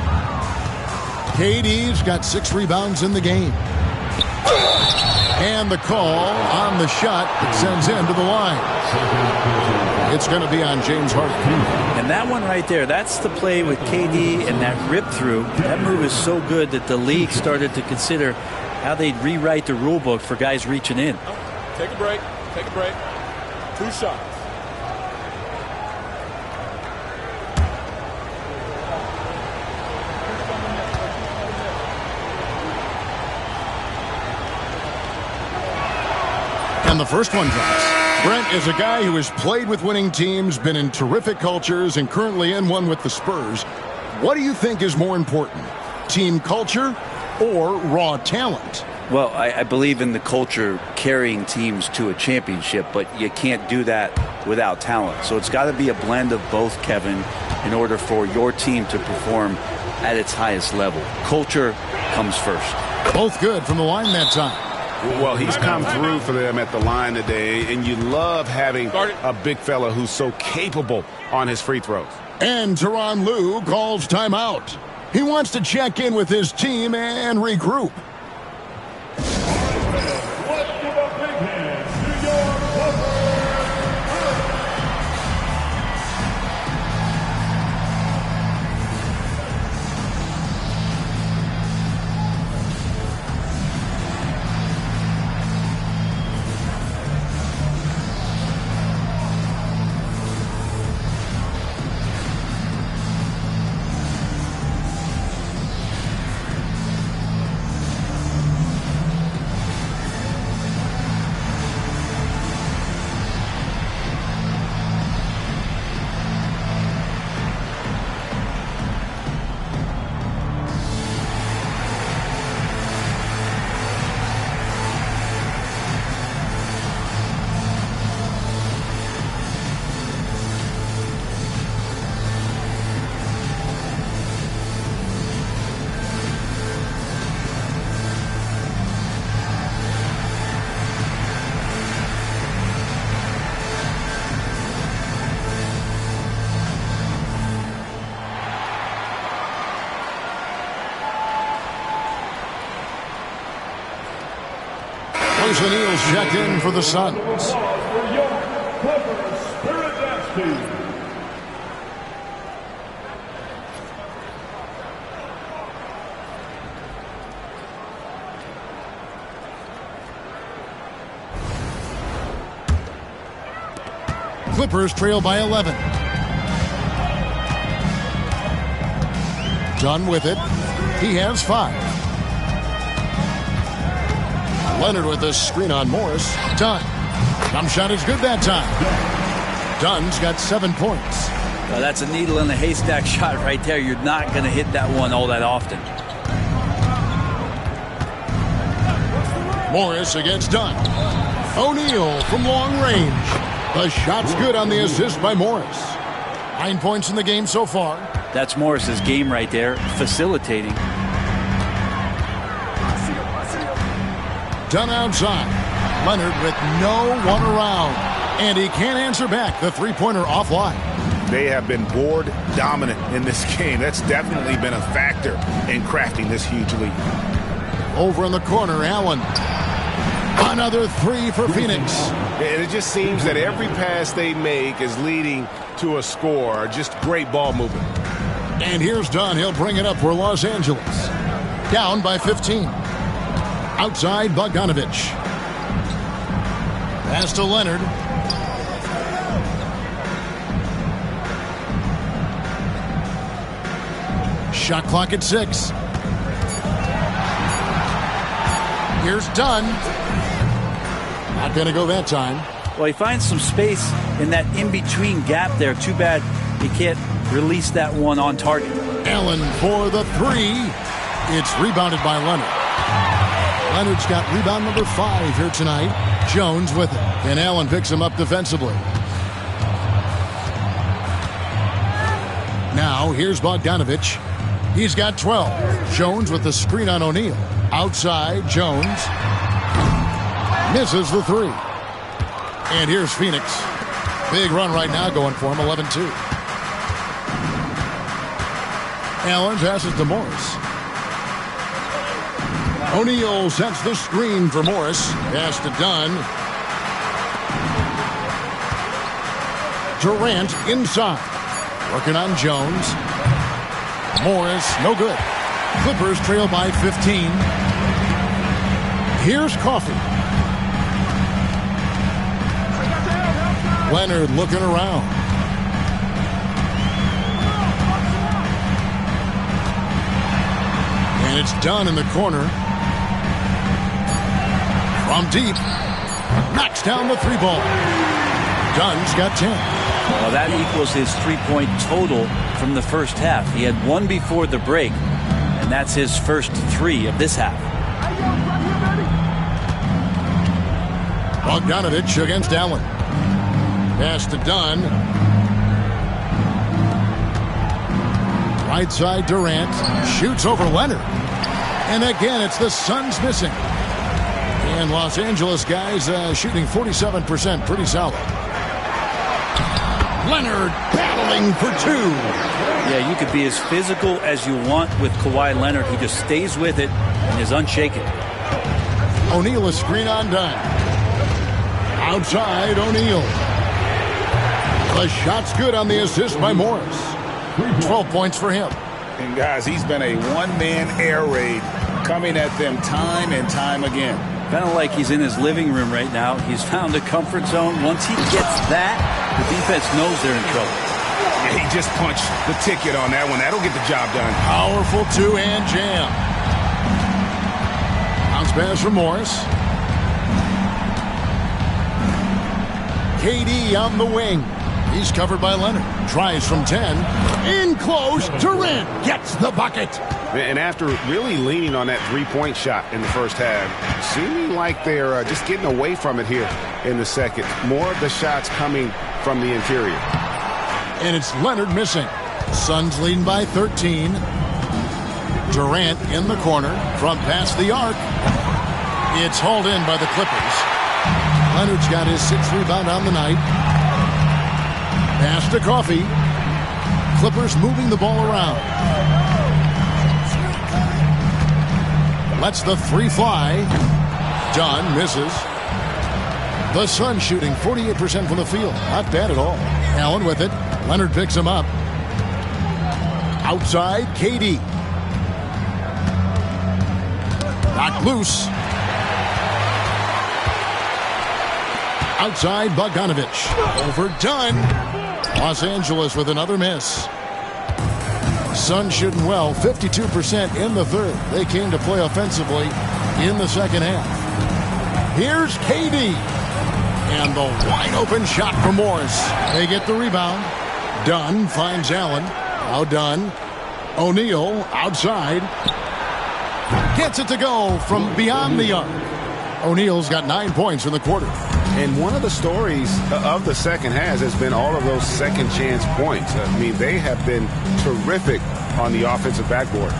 KD's got 6 rebounds in the game. And the call on the shot that sends him to the line. It's going to be on James Harden. And that one right there, that's the play with KD and that rip through. That move is so good that the league started to consider how they'd rewrite the rule book for guys reaching in. Take a break. Take a break. 2 shots. And the first one drops. Brent is a guy who has played with winning teams, been in terrific cultures, and currently in one with the Spurs. What do you think is more important, team culture or raw talent? Well, I believe in the culture carrying teams to a championship, but you can't do that without talent. So it's got to be a blend of both, Kevin, in order for your team to perform at its highest level. Culture comes first. Both good from the line that time. Well, he's come through for them at the line today, and you love having a big fella who's so capable on his free throws. And Tyronn Lue calls timeout. He wants to check in with his team and regroup. Royce O'Neal's checked in for the Suns. Clippers trail by 11. Dunn with it. He has 5. Leonard with a screen on Morris. Dunn. Jump shot is good that time. Dunn's got 7 points. Well, that's a needle in a haystack shot right there. You're not going to hit that one all that often. Morris against Dunn. O'Neal from long range. The shot's good on the assist by Morris. 9 points in the game so far. That's Morris's game right there, facilitating. Dunn outside. Leonard with no one around. And he can't answer back. The three-pointer offline. They have been board dominant in this game. That's definitely been a factor in crafting this huge lead. Over in the corner, Allen. Another 3 for Phoenix. And it just seems that every pass they make is leading to a score. Just great ball movement. And here's Dunn. He'll bring it up for Los Angeles. Down by 15. Outside, Bogdanovich. Pass to Leonard. Shot clock at 6. Here's Dunn. Not going to go that time. Well, he finds some space in that in-between gap there. Too bad he can't release that one on target. Allen for the 3. It's rebounded by Leonard. Leonard's got rebound number 5 here tonight. Jones with it. And Allen picks him up defensively. Now, here's Bogdanovich. He's got 12. Jones with the screen on O'Neal. Outside, Jones. Misses the 3. And here's Phoenix. Big run right now going for him, 11-2. Allen passes to Morris. O'Neal sets the screen for Morris. Pass to Dunn. Durant inside. Working on Jones. Morris, no good. Clippers trail by 15. Here's Coffey. Leonard looking around. And it's Dunn in the corner. From deep. Knocks down the 3 ball. Dunn's got 10. Well, that equals his 3-point total from the first half. He had 1 before the break, and that's his first 3 of this half. Bogdanovich against Allen. Pass to Dunn. Right side Durant. Shoots over Leonard. And again, it's the Suns missing. And Los Angeles guys shooting 47%. Pretty solid. Leonard battling for 2. Yeah, you could be as physical as you want with Kawhi Leonard. He just stays with it and is unshaken. O'Neal a screen on Dunn. Outside O'Neal. The shot's good on the assist by Morris. 12 points for him. And guys, he's been a one-man air raid coming at them time and time again. Kind of like he's in his living room right now. He's found a comfort zone. Once he gets that, the defense knows they're in trouble. Yeah, he just punched the ticket on that one. That'll get the job done. Powerful 2-hand jam. Bounce pass from Morris. KD on the wing. He's covered by Leonard. Tries from 10. In close. Durant gets the bucket. And after really leaning on that 3-point shot in the first half, seeming like they're just getting away from it here in the second. More of the shots coming from the interior. And it's Leonard missing. Suns leading by 13. Durant in the corner from past the arc. It's hauled in by the Clippers. Leonard's got his 6th rebound on the night. Pass to Coffey. Clippers moving the ball around. Lets the 3 fly. Dunn misses. The Suns shooting 48% from the field. Not bad at all. Allen with it. Leonard picks him up. Outside, KD. Knocked loose. Outside, Bogdanovich. Over Dunn. Los Angeles with another miss. Suns shooting well, 52% in the third. They came to play offensively in the second half. Here's KD. And the wide open shot for Morris. They get the rebound. Dunn finds Allen. Now Dunn. O'Neal outside. Gets it to go from beyond the arc. O'Neal's got 9 points in the quarter. And one of the stories of the second half has been all of those second chance points. I mean, they have been terrific on the offensive backboard.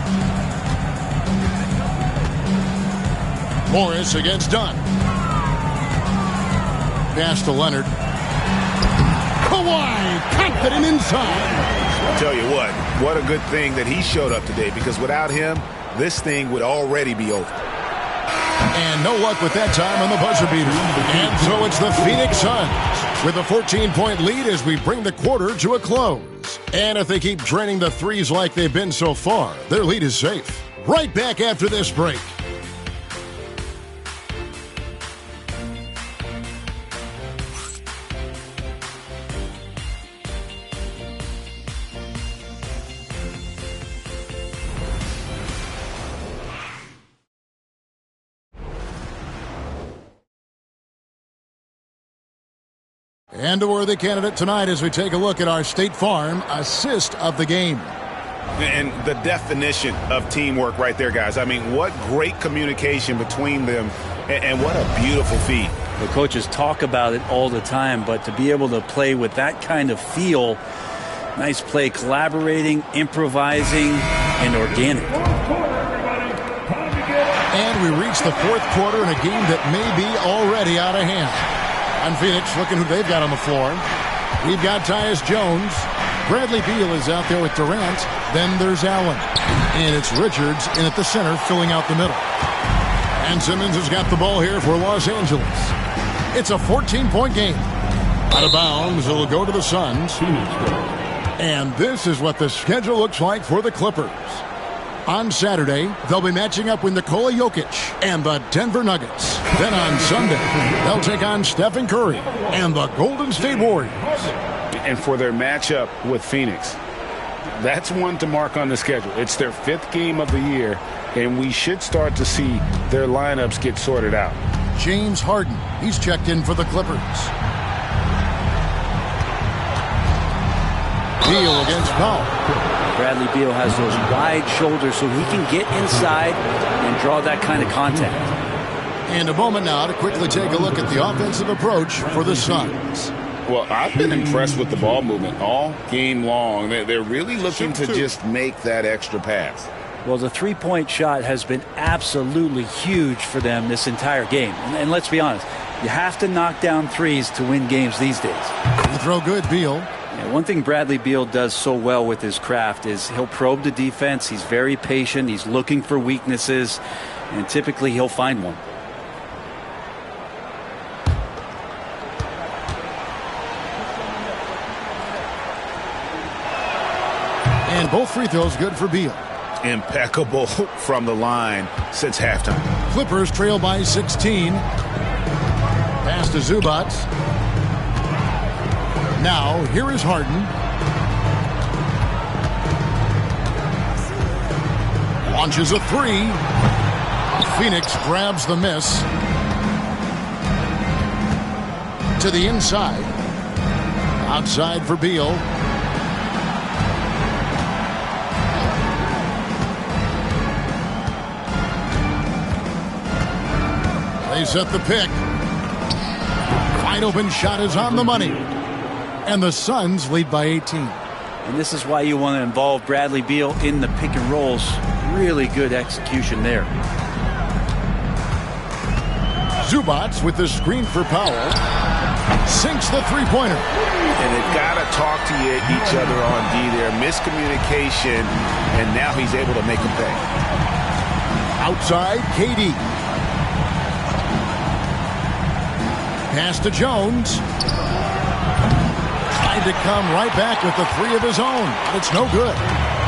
Morris against Dunn. Pass to Leonard. Kawhi, confident inside. I'll tell you what a good thing that he showed up today, because without him, this thing would already be over. And no luck with that time on the buzzer beater. And so it's the Phoenix Suns with a 14-point lead as we bring the quarter to a close. And if they keep draining the threes like they've been so far, their lead is safe. Right back after this break. And a worthy candidate tonight as we take a look at our State Farm assist of the game. And the definition of teamwork right there, guys. I mean, what great communication between them, and what a beautiful feed. The coaches talk about it all the time, but to be able to play with that kind of feel, nice play, collaborating, improvising, and organic. And we reach the fourth quarter in a game that may be already out of hand. On Phoenix, looking who they've got on the floor. We've got Tyus Jones. Bradley Beal is out there with Durant. Then there's Allen. And it's Richards in at the center, filling out the middle. And Simmons has got the ball here for Los Angeles. It's a 14-point game. Out of bounds, it'll go to the Suns. And this is what the schedule looks like for the Clippers. On Saturday, they'll be matching up with Nikola Jokic and the Denver Nuggets. Then on Sunday, they'll take on Stephen Curry and the Golden State Warriors. And for their matchup with Phoenix, that's one to mark on the schedule. It's their 5th game of the year, and we should start to see their lineups get sorted out. James Harden, he's checked in for the Clippers. Beal against Powell. Bradley Beal has those wide shoulders so he can get inside and draw that kind of contact. And a moment now to quickly take a look at the offensive approach for the Suns. Well, I've been impressed with the ball movement all game long. They're really looking to just make that extra pass. Well, the three-point shot has been absolutely huge for them this entire game. And let's be honest, you have to knock down threes to win games these days. You throw good, Beal. Yeah, one thing Bradley Beal does so well with his craft is he'll probe the defense. He's very patient. He's looking for weaknesses, and typically he'll find one. And both free throws good for Beal. Impeccable from the line since halftime. Clippers trail by 16. Pass to Zubac. Now, here is Harden. Launches a three. Phoenix grabs the miss. To the inside. Outside for Beal. They set the pick. Wide open shot is on the money. And the Suns lead by 18. And this is why you want to involve Bradley Beal in the pick and rolls. Really good execution there. Zubac with the screen for Powell. Sinks the three-pointer. And they've got to talk to each other on D there. Miscommunication, and now he's able to make a pay. Outside, KD. Pass to Jones. Tried to come right back with the three of his own. But it's no good.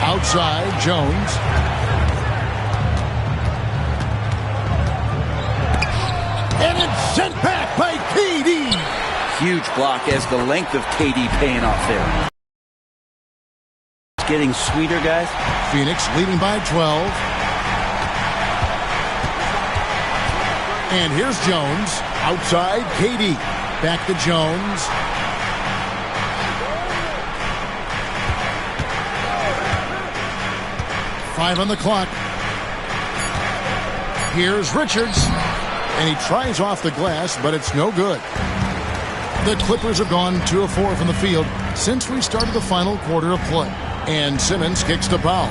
Outside, Jones. And it's sent back by KD. Huge block as the length of KD paying off there. It's getting sweeter, guys. Phoenix leading by 12. And here's Jones. Outside, KD. Back to Jones. Five on the clock. Here's Richards. And he tries off the glass, but it's no good. The Clippers have gone 2 of 4 from the field since we started the final quarter of play. And Simmons kicks to Powell.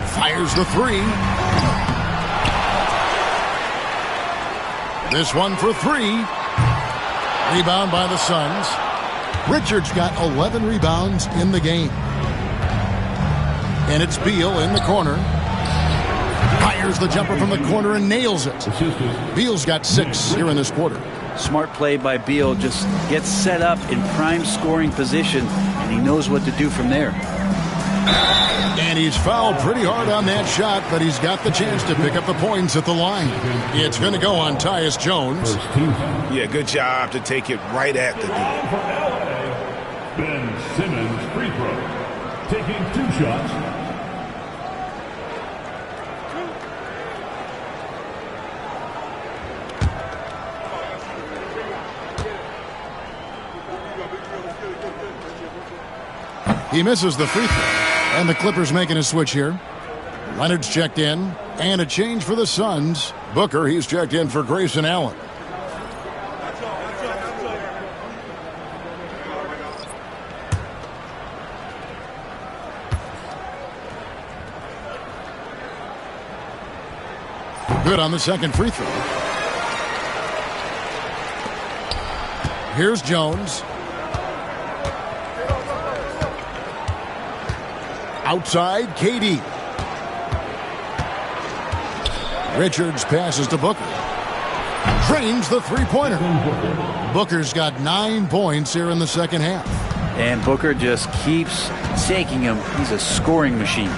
Fires the three. This one for three. Rebound by the Suns. Richards got 11 rebounds in the game. And it's Beal in the corner. Fires the jumper from the corner and nails it. Beal's got 6 here in this quarter. Smart play by Beal. Just gets set up in prime scoring position, and he knows what to do from there. And he's fouled pretty hard on that shot, but he's got the chance to pick up the points at the line. It's going to go on Tyus Jones. Yeah, good job to take it right at the D. Ben Simmons, free throw. Taking 2 shots. He misses the free throw. And the Clippers making a switch here. Leonard's checked in. And a change for the Suns. Booker, he's checked in for Grayson Allen. Good on the second free throw. Here's Jones. Outside, KD. Richards passes to Booker. Drains the three-pointer. Booker's got 9 points here in the second half. And Booker just keeps taking him. He's a scoring machine.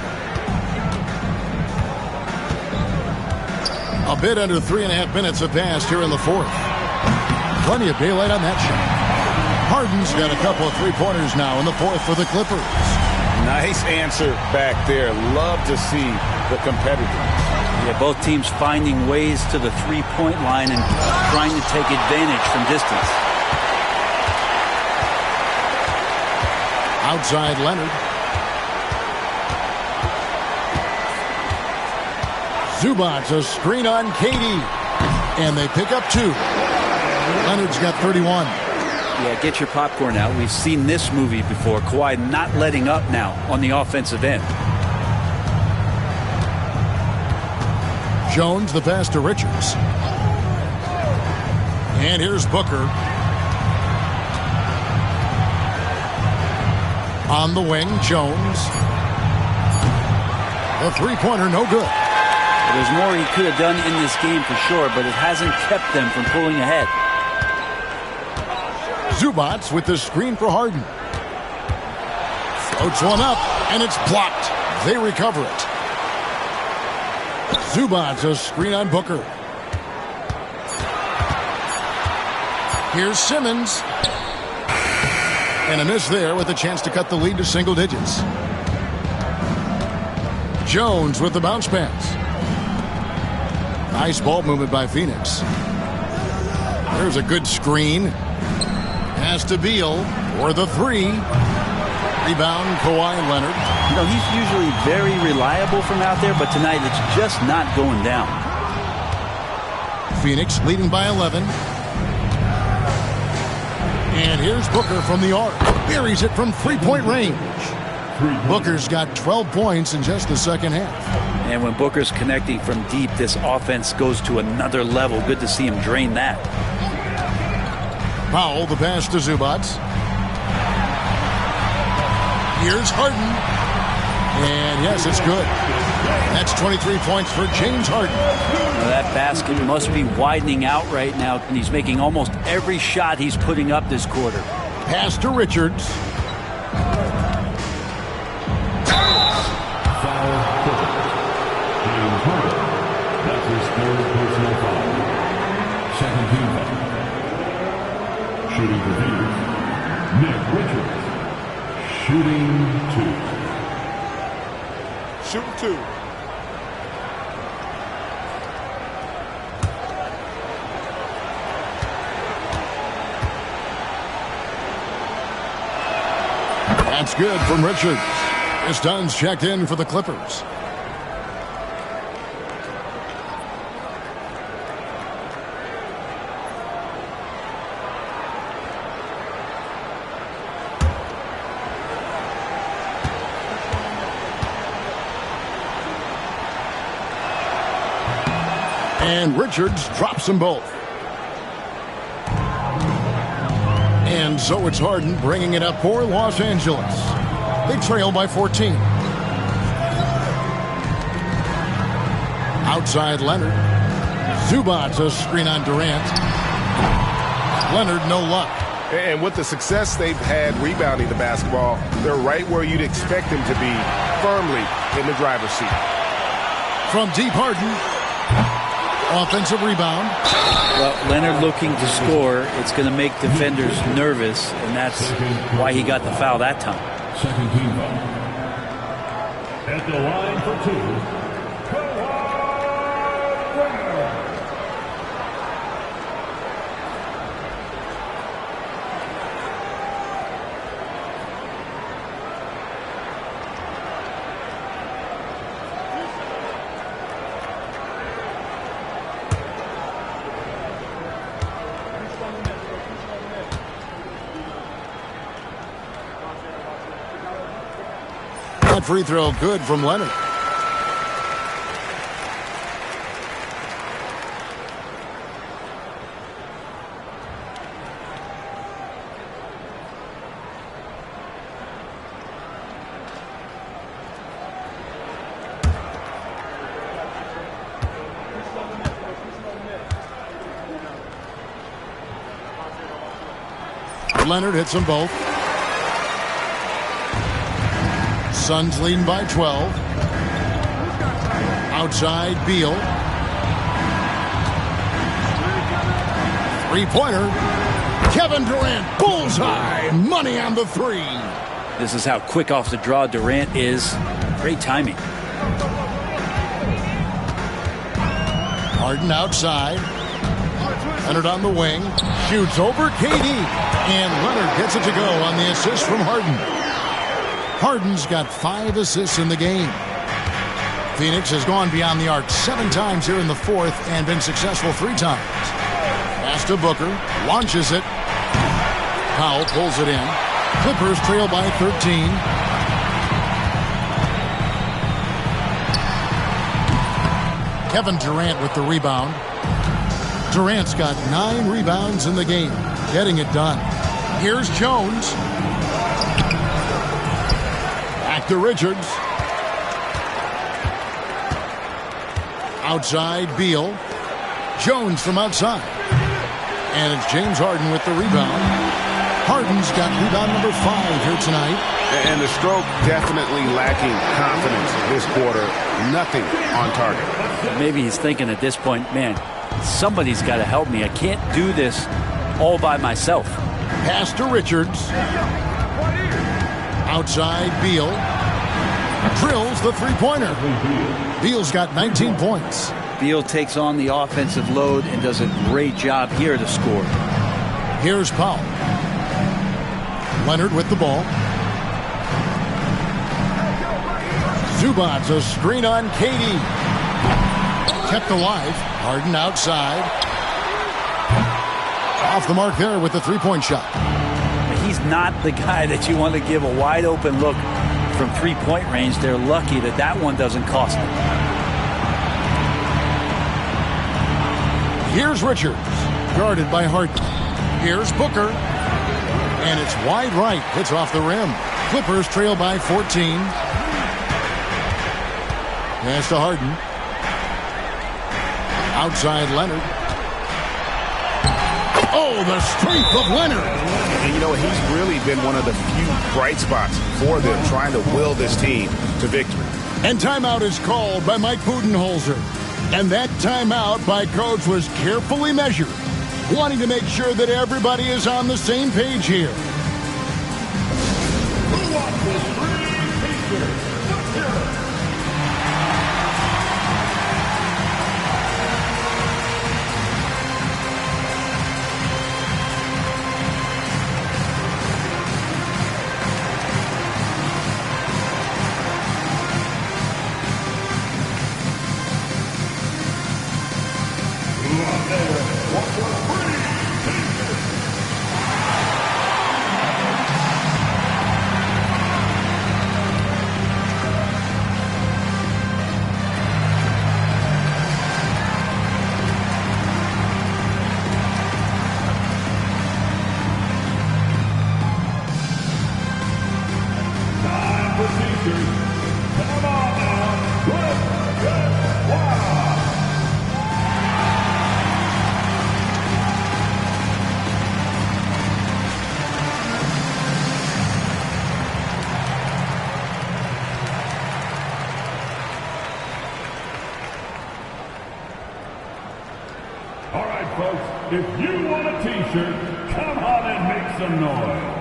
A bit under 3.5 minutes have passed here in the fourth. Plenty of daylight on that shot. Harden's got a couple of three-pointers now in the fourth for the Clippers. Nice answer back there. Love to see the competitiveness. Yeah, both teams finding ways to the three-point line and trying to take advantage from distance. Outside Leonard. Zubac, a screen on KD. And they pick up 2. Leonard's got 31. Yeah, get your popcorn out. We've seen this movie before. Kawhi not letting up now on the offensive end. Jones, the pass to Richards. And here's Booker. On the wing, Jones. The three-pointer, no good. There's more he could have done in this game for sure, but it hasn't kept them from pulling ahead. Zubac with the screen for Harden. Floats one up, and it's blocked. They recover it. Zubac, a screen on Booker. Here's Simmons. And a miss there with a chance to cut the lead to single digits. Jones with the bounce pass. Nice ball movement by Phoenix. There's a good screen. Pass to Beal for the 3. Rebound, Kawhi Leonard. You know, he's usually very reliable from out there, but tonight it's just not going down. Phoenix leading by 11. And here's Booker from the arc. Buries it from three-point range. Booker's got 12 points in just the second half. And when Booker's connecting from deep, this offense goes to another level. Good to see him drain that. Powell, the pass to Zubac. Here's Harden. And yes, it's good. That's 23 points for James Harden. Well, that basket must be widening out right now, and he's making almost every shot he's putting up this quarter. Pass to Richards. That's his third personal foul. Second team foul. Shooting for Phoenix, Nick Richards. Shooting 2. Shooting 2. That's good from Richards. This Dunn's checked in for the Clippers. And Richards drops them both. And so it's Harden bringing it up for Los Angeles. They trail by 14. Outside Leonard. Zubac's a screen on Durant. Leonard, no luck. And with the success they've had rebounding the basketball, they're right where you'd expect them to be, firmly in the driver's seat. From deep, Harden. Offensive rebound. Well, Leonard looking to score. It's going to make defenders nervous, and that's why he got the foul that time. Second team foul. At the line for 2. That free throw good from Leonard. Leonard hits them both. Suns leading by 12. Outside, Beal. Three-pointer. Kevin Durant, bullseye. Money on the three. This is how quick off the draw Durant is. Great timing. Harden outside. Leonard on the wing. Shoots over KD. And Leonard gets it to go on the assist from Harden. Harden's got 5 assists in the game. Phoenix has gone beyond the arc 7 times here in the fourth and been successful 3 times. Pass to Booker. Launches it. Powell pulls it in. Clippers trail by 13. Kevin Durant with the rebound. Durant's got 9 rebounds in the game. Getting it done. Here's Jones. Back to Richards. Outside, Beal. Jones from outside. And it's James Harden with the rebound. Harden's got rebound number 5 here tonight. And the stroke definitely lacking confidence this quarter. Nothing on target. Maybe he's thinking at this point, man, somebody's got to help me. I can't do this all by myself. Pass to Richards. Outside, Beal. Drills the three-pointer. Beal's got 19 points. Beal takes on the offensive load and does a great job here to score. Here's Powell. Leonard with the ball. Zubac's a screen on KD. Kept alive. Harden outside. Off the mark there with the three-point shot. He's not the guy that you want to give a wide open look from three-point range. They're lucky that that one doesn't cost them. Here's Richards, guarded by Harden. Here's Booker. And it's wide right. Hits off the rim. Clippers trail by 14. Pass to Harden. Outside Leonard. Oh, the strength of Leonard. And, you know, he's really been one of the few bright spots for them, trying to will this team to victory. And timeout is called by Mike Budenholzer. And that timeout by Coach was carefully measured, wanting to make sure that everybody is on the same page here. Who wants this free T-shirt? Let's hear it. If you want a T-shirt, come on and make some noise.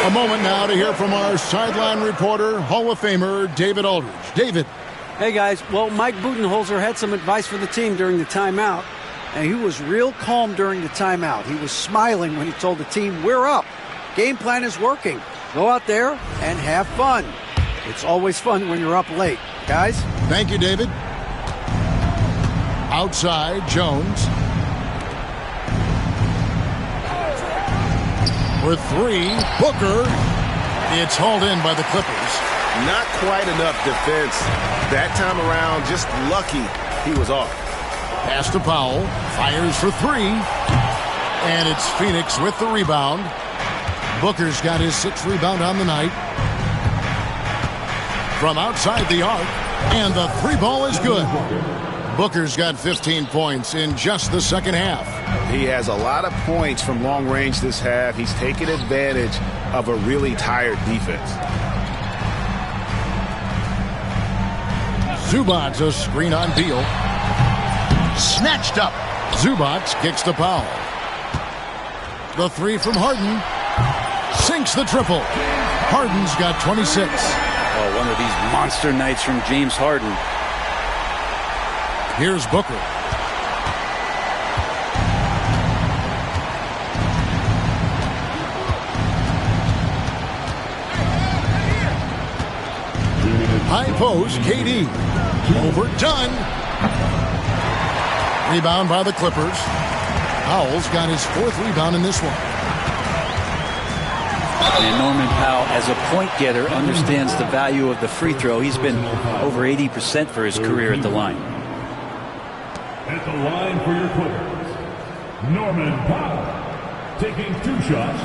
A moment now to hear from our sideline reporter, Hall of Famer David Aldridge. David. Hey, guys. Well, Mike Budenholzer had some advice for the team during the timeout, and he was real calm during the timeout. He was smiling when he told the team, we're up. Game plan is working. Go out there and have fun. It's always fun when you're up late. Guys? Thank you, David. Outside, Jones. For three, Booker. It's hauled in by the Clippers. Not quite enough defense that time around. Just lucky he was off. Pass to Powell. Fires for three. And it's Phoenix with the rebound. Booker's got his 6th rebound on the night. From outside the arc. And the 3 ball is good. Booker's got 15 points in just the second half. He has a lot of points from long range this half. He's taken advantage of a really tired defense. Zubac, a screen on Beal. Snatched up. Zubac kicks to Powell. The 3 from Harden. Sinks the triple. Harden's got 26. Oh, one of these monster nights from James Harden. Here's Booker. High post, KD. Overdone. Rebound by the Clippers. Powell's got his 4th rebound in this one. And Norman Powell, as a point getter, understands the value of the free throw. He's been over 80% for his career at the line. At the line for your Clippers, Norman Powell, taking 2 shots.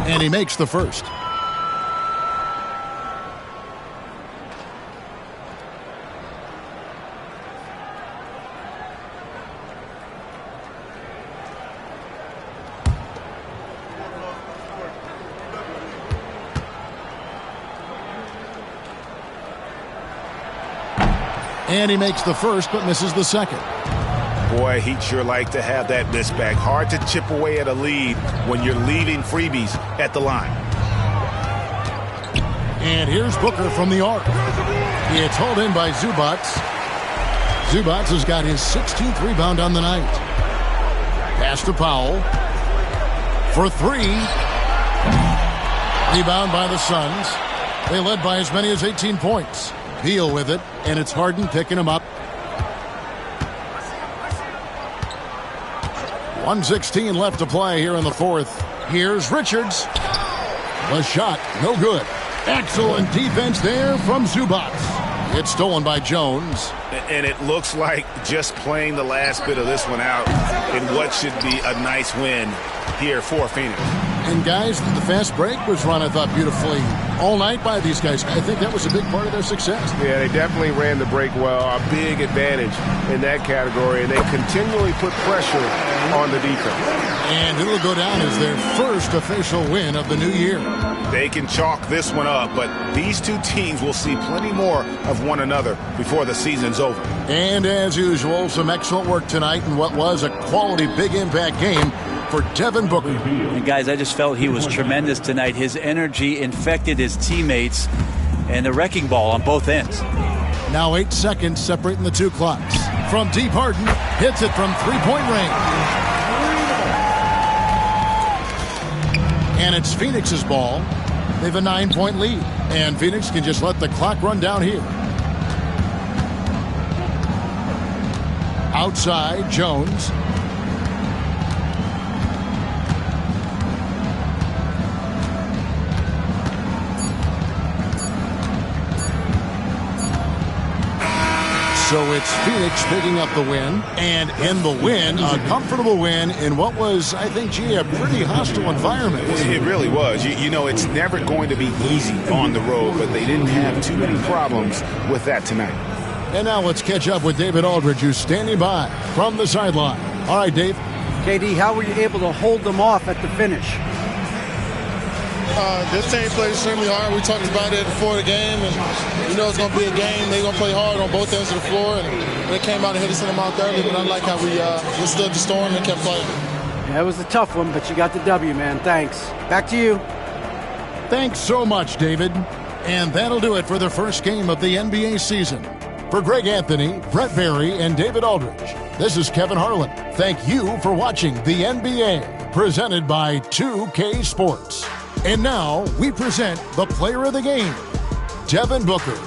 And he makes the first. And he makes the first, but misses the second. Boy, he'd sure like to have that miss back. Hard to chip away at a lead when you're leaving freebies at the line. And here's Booker from the arc. It's hauled in by Zubac. Zubac has got his 16th rebound on the night. Pass to Powell. For 3. Rebound by the Suns. They led by as many as 18 points. Beal with it, and it's Harden picking him up. 1:16 left to play here in the 4th. Here's Richards. The shot, no good. Excellent defense there from Zubac. It's stolen by Jones. And it looks like just playing the last bit of this one out in what should be a nice win here for Phoenix. And guys, the fast break was run, I thought, beautifully all night by these guys. I think that was a big part of their success. Yeah, they definitely ran the break well. A big advantage in that category, and they continually put pressure on the defense. And it'll go down as their first official win of the new year. They can chalk this one up, but these two teams will see plenty more of one another before the season's over. And as usual, some excellent work tonight in what was a quality big impact game for Devin Booker. And guys, I just felt he was tremendous tonight. His energy infected his teammates, and the wrecking ball on both ends. Now 8 seconds separating the two clocks. From deep, Harden hits it from three-point range. And it's Phoenix's ball. They have a 9-point lead, and Phoenix can just let the clock run down here. Outside, Jones. So it's Phoenix picking up the win, and in the win, a comfortable win in what was, I think, a pretty hostile environment. It really was. You know, it's never going to be easy on the road, but they didn't have too many problems with that tonight. And now let's catch up with David Aldridge, who's standing by from the sideline. All right, Dave. KD, how were you able to hold them off at the finish? This team played extremely hard. We talked about it before the game, and you know it's going to be a game. They're going to play hard on both ends of the floor, and they came out and hit us in the mouth early, but I like how we withstood the storm and kept playing. Yeah, it was a tough one, but you got the W, man. Thanks. Back to you. Thanks so much, David. And that'll do it for the first game of the NBA season. For Greg Anthony, Brett Berry, and David Aldridge, this is Kevin Harlan. Thank you for watching the NBA, presented by 2K Sports. And now we present the player of the game, Devin Booker.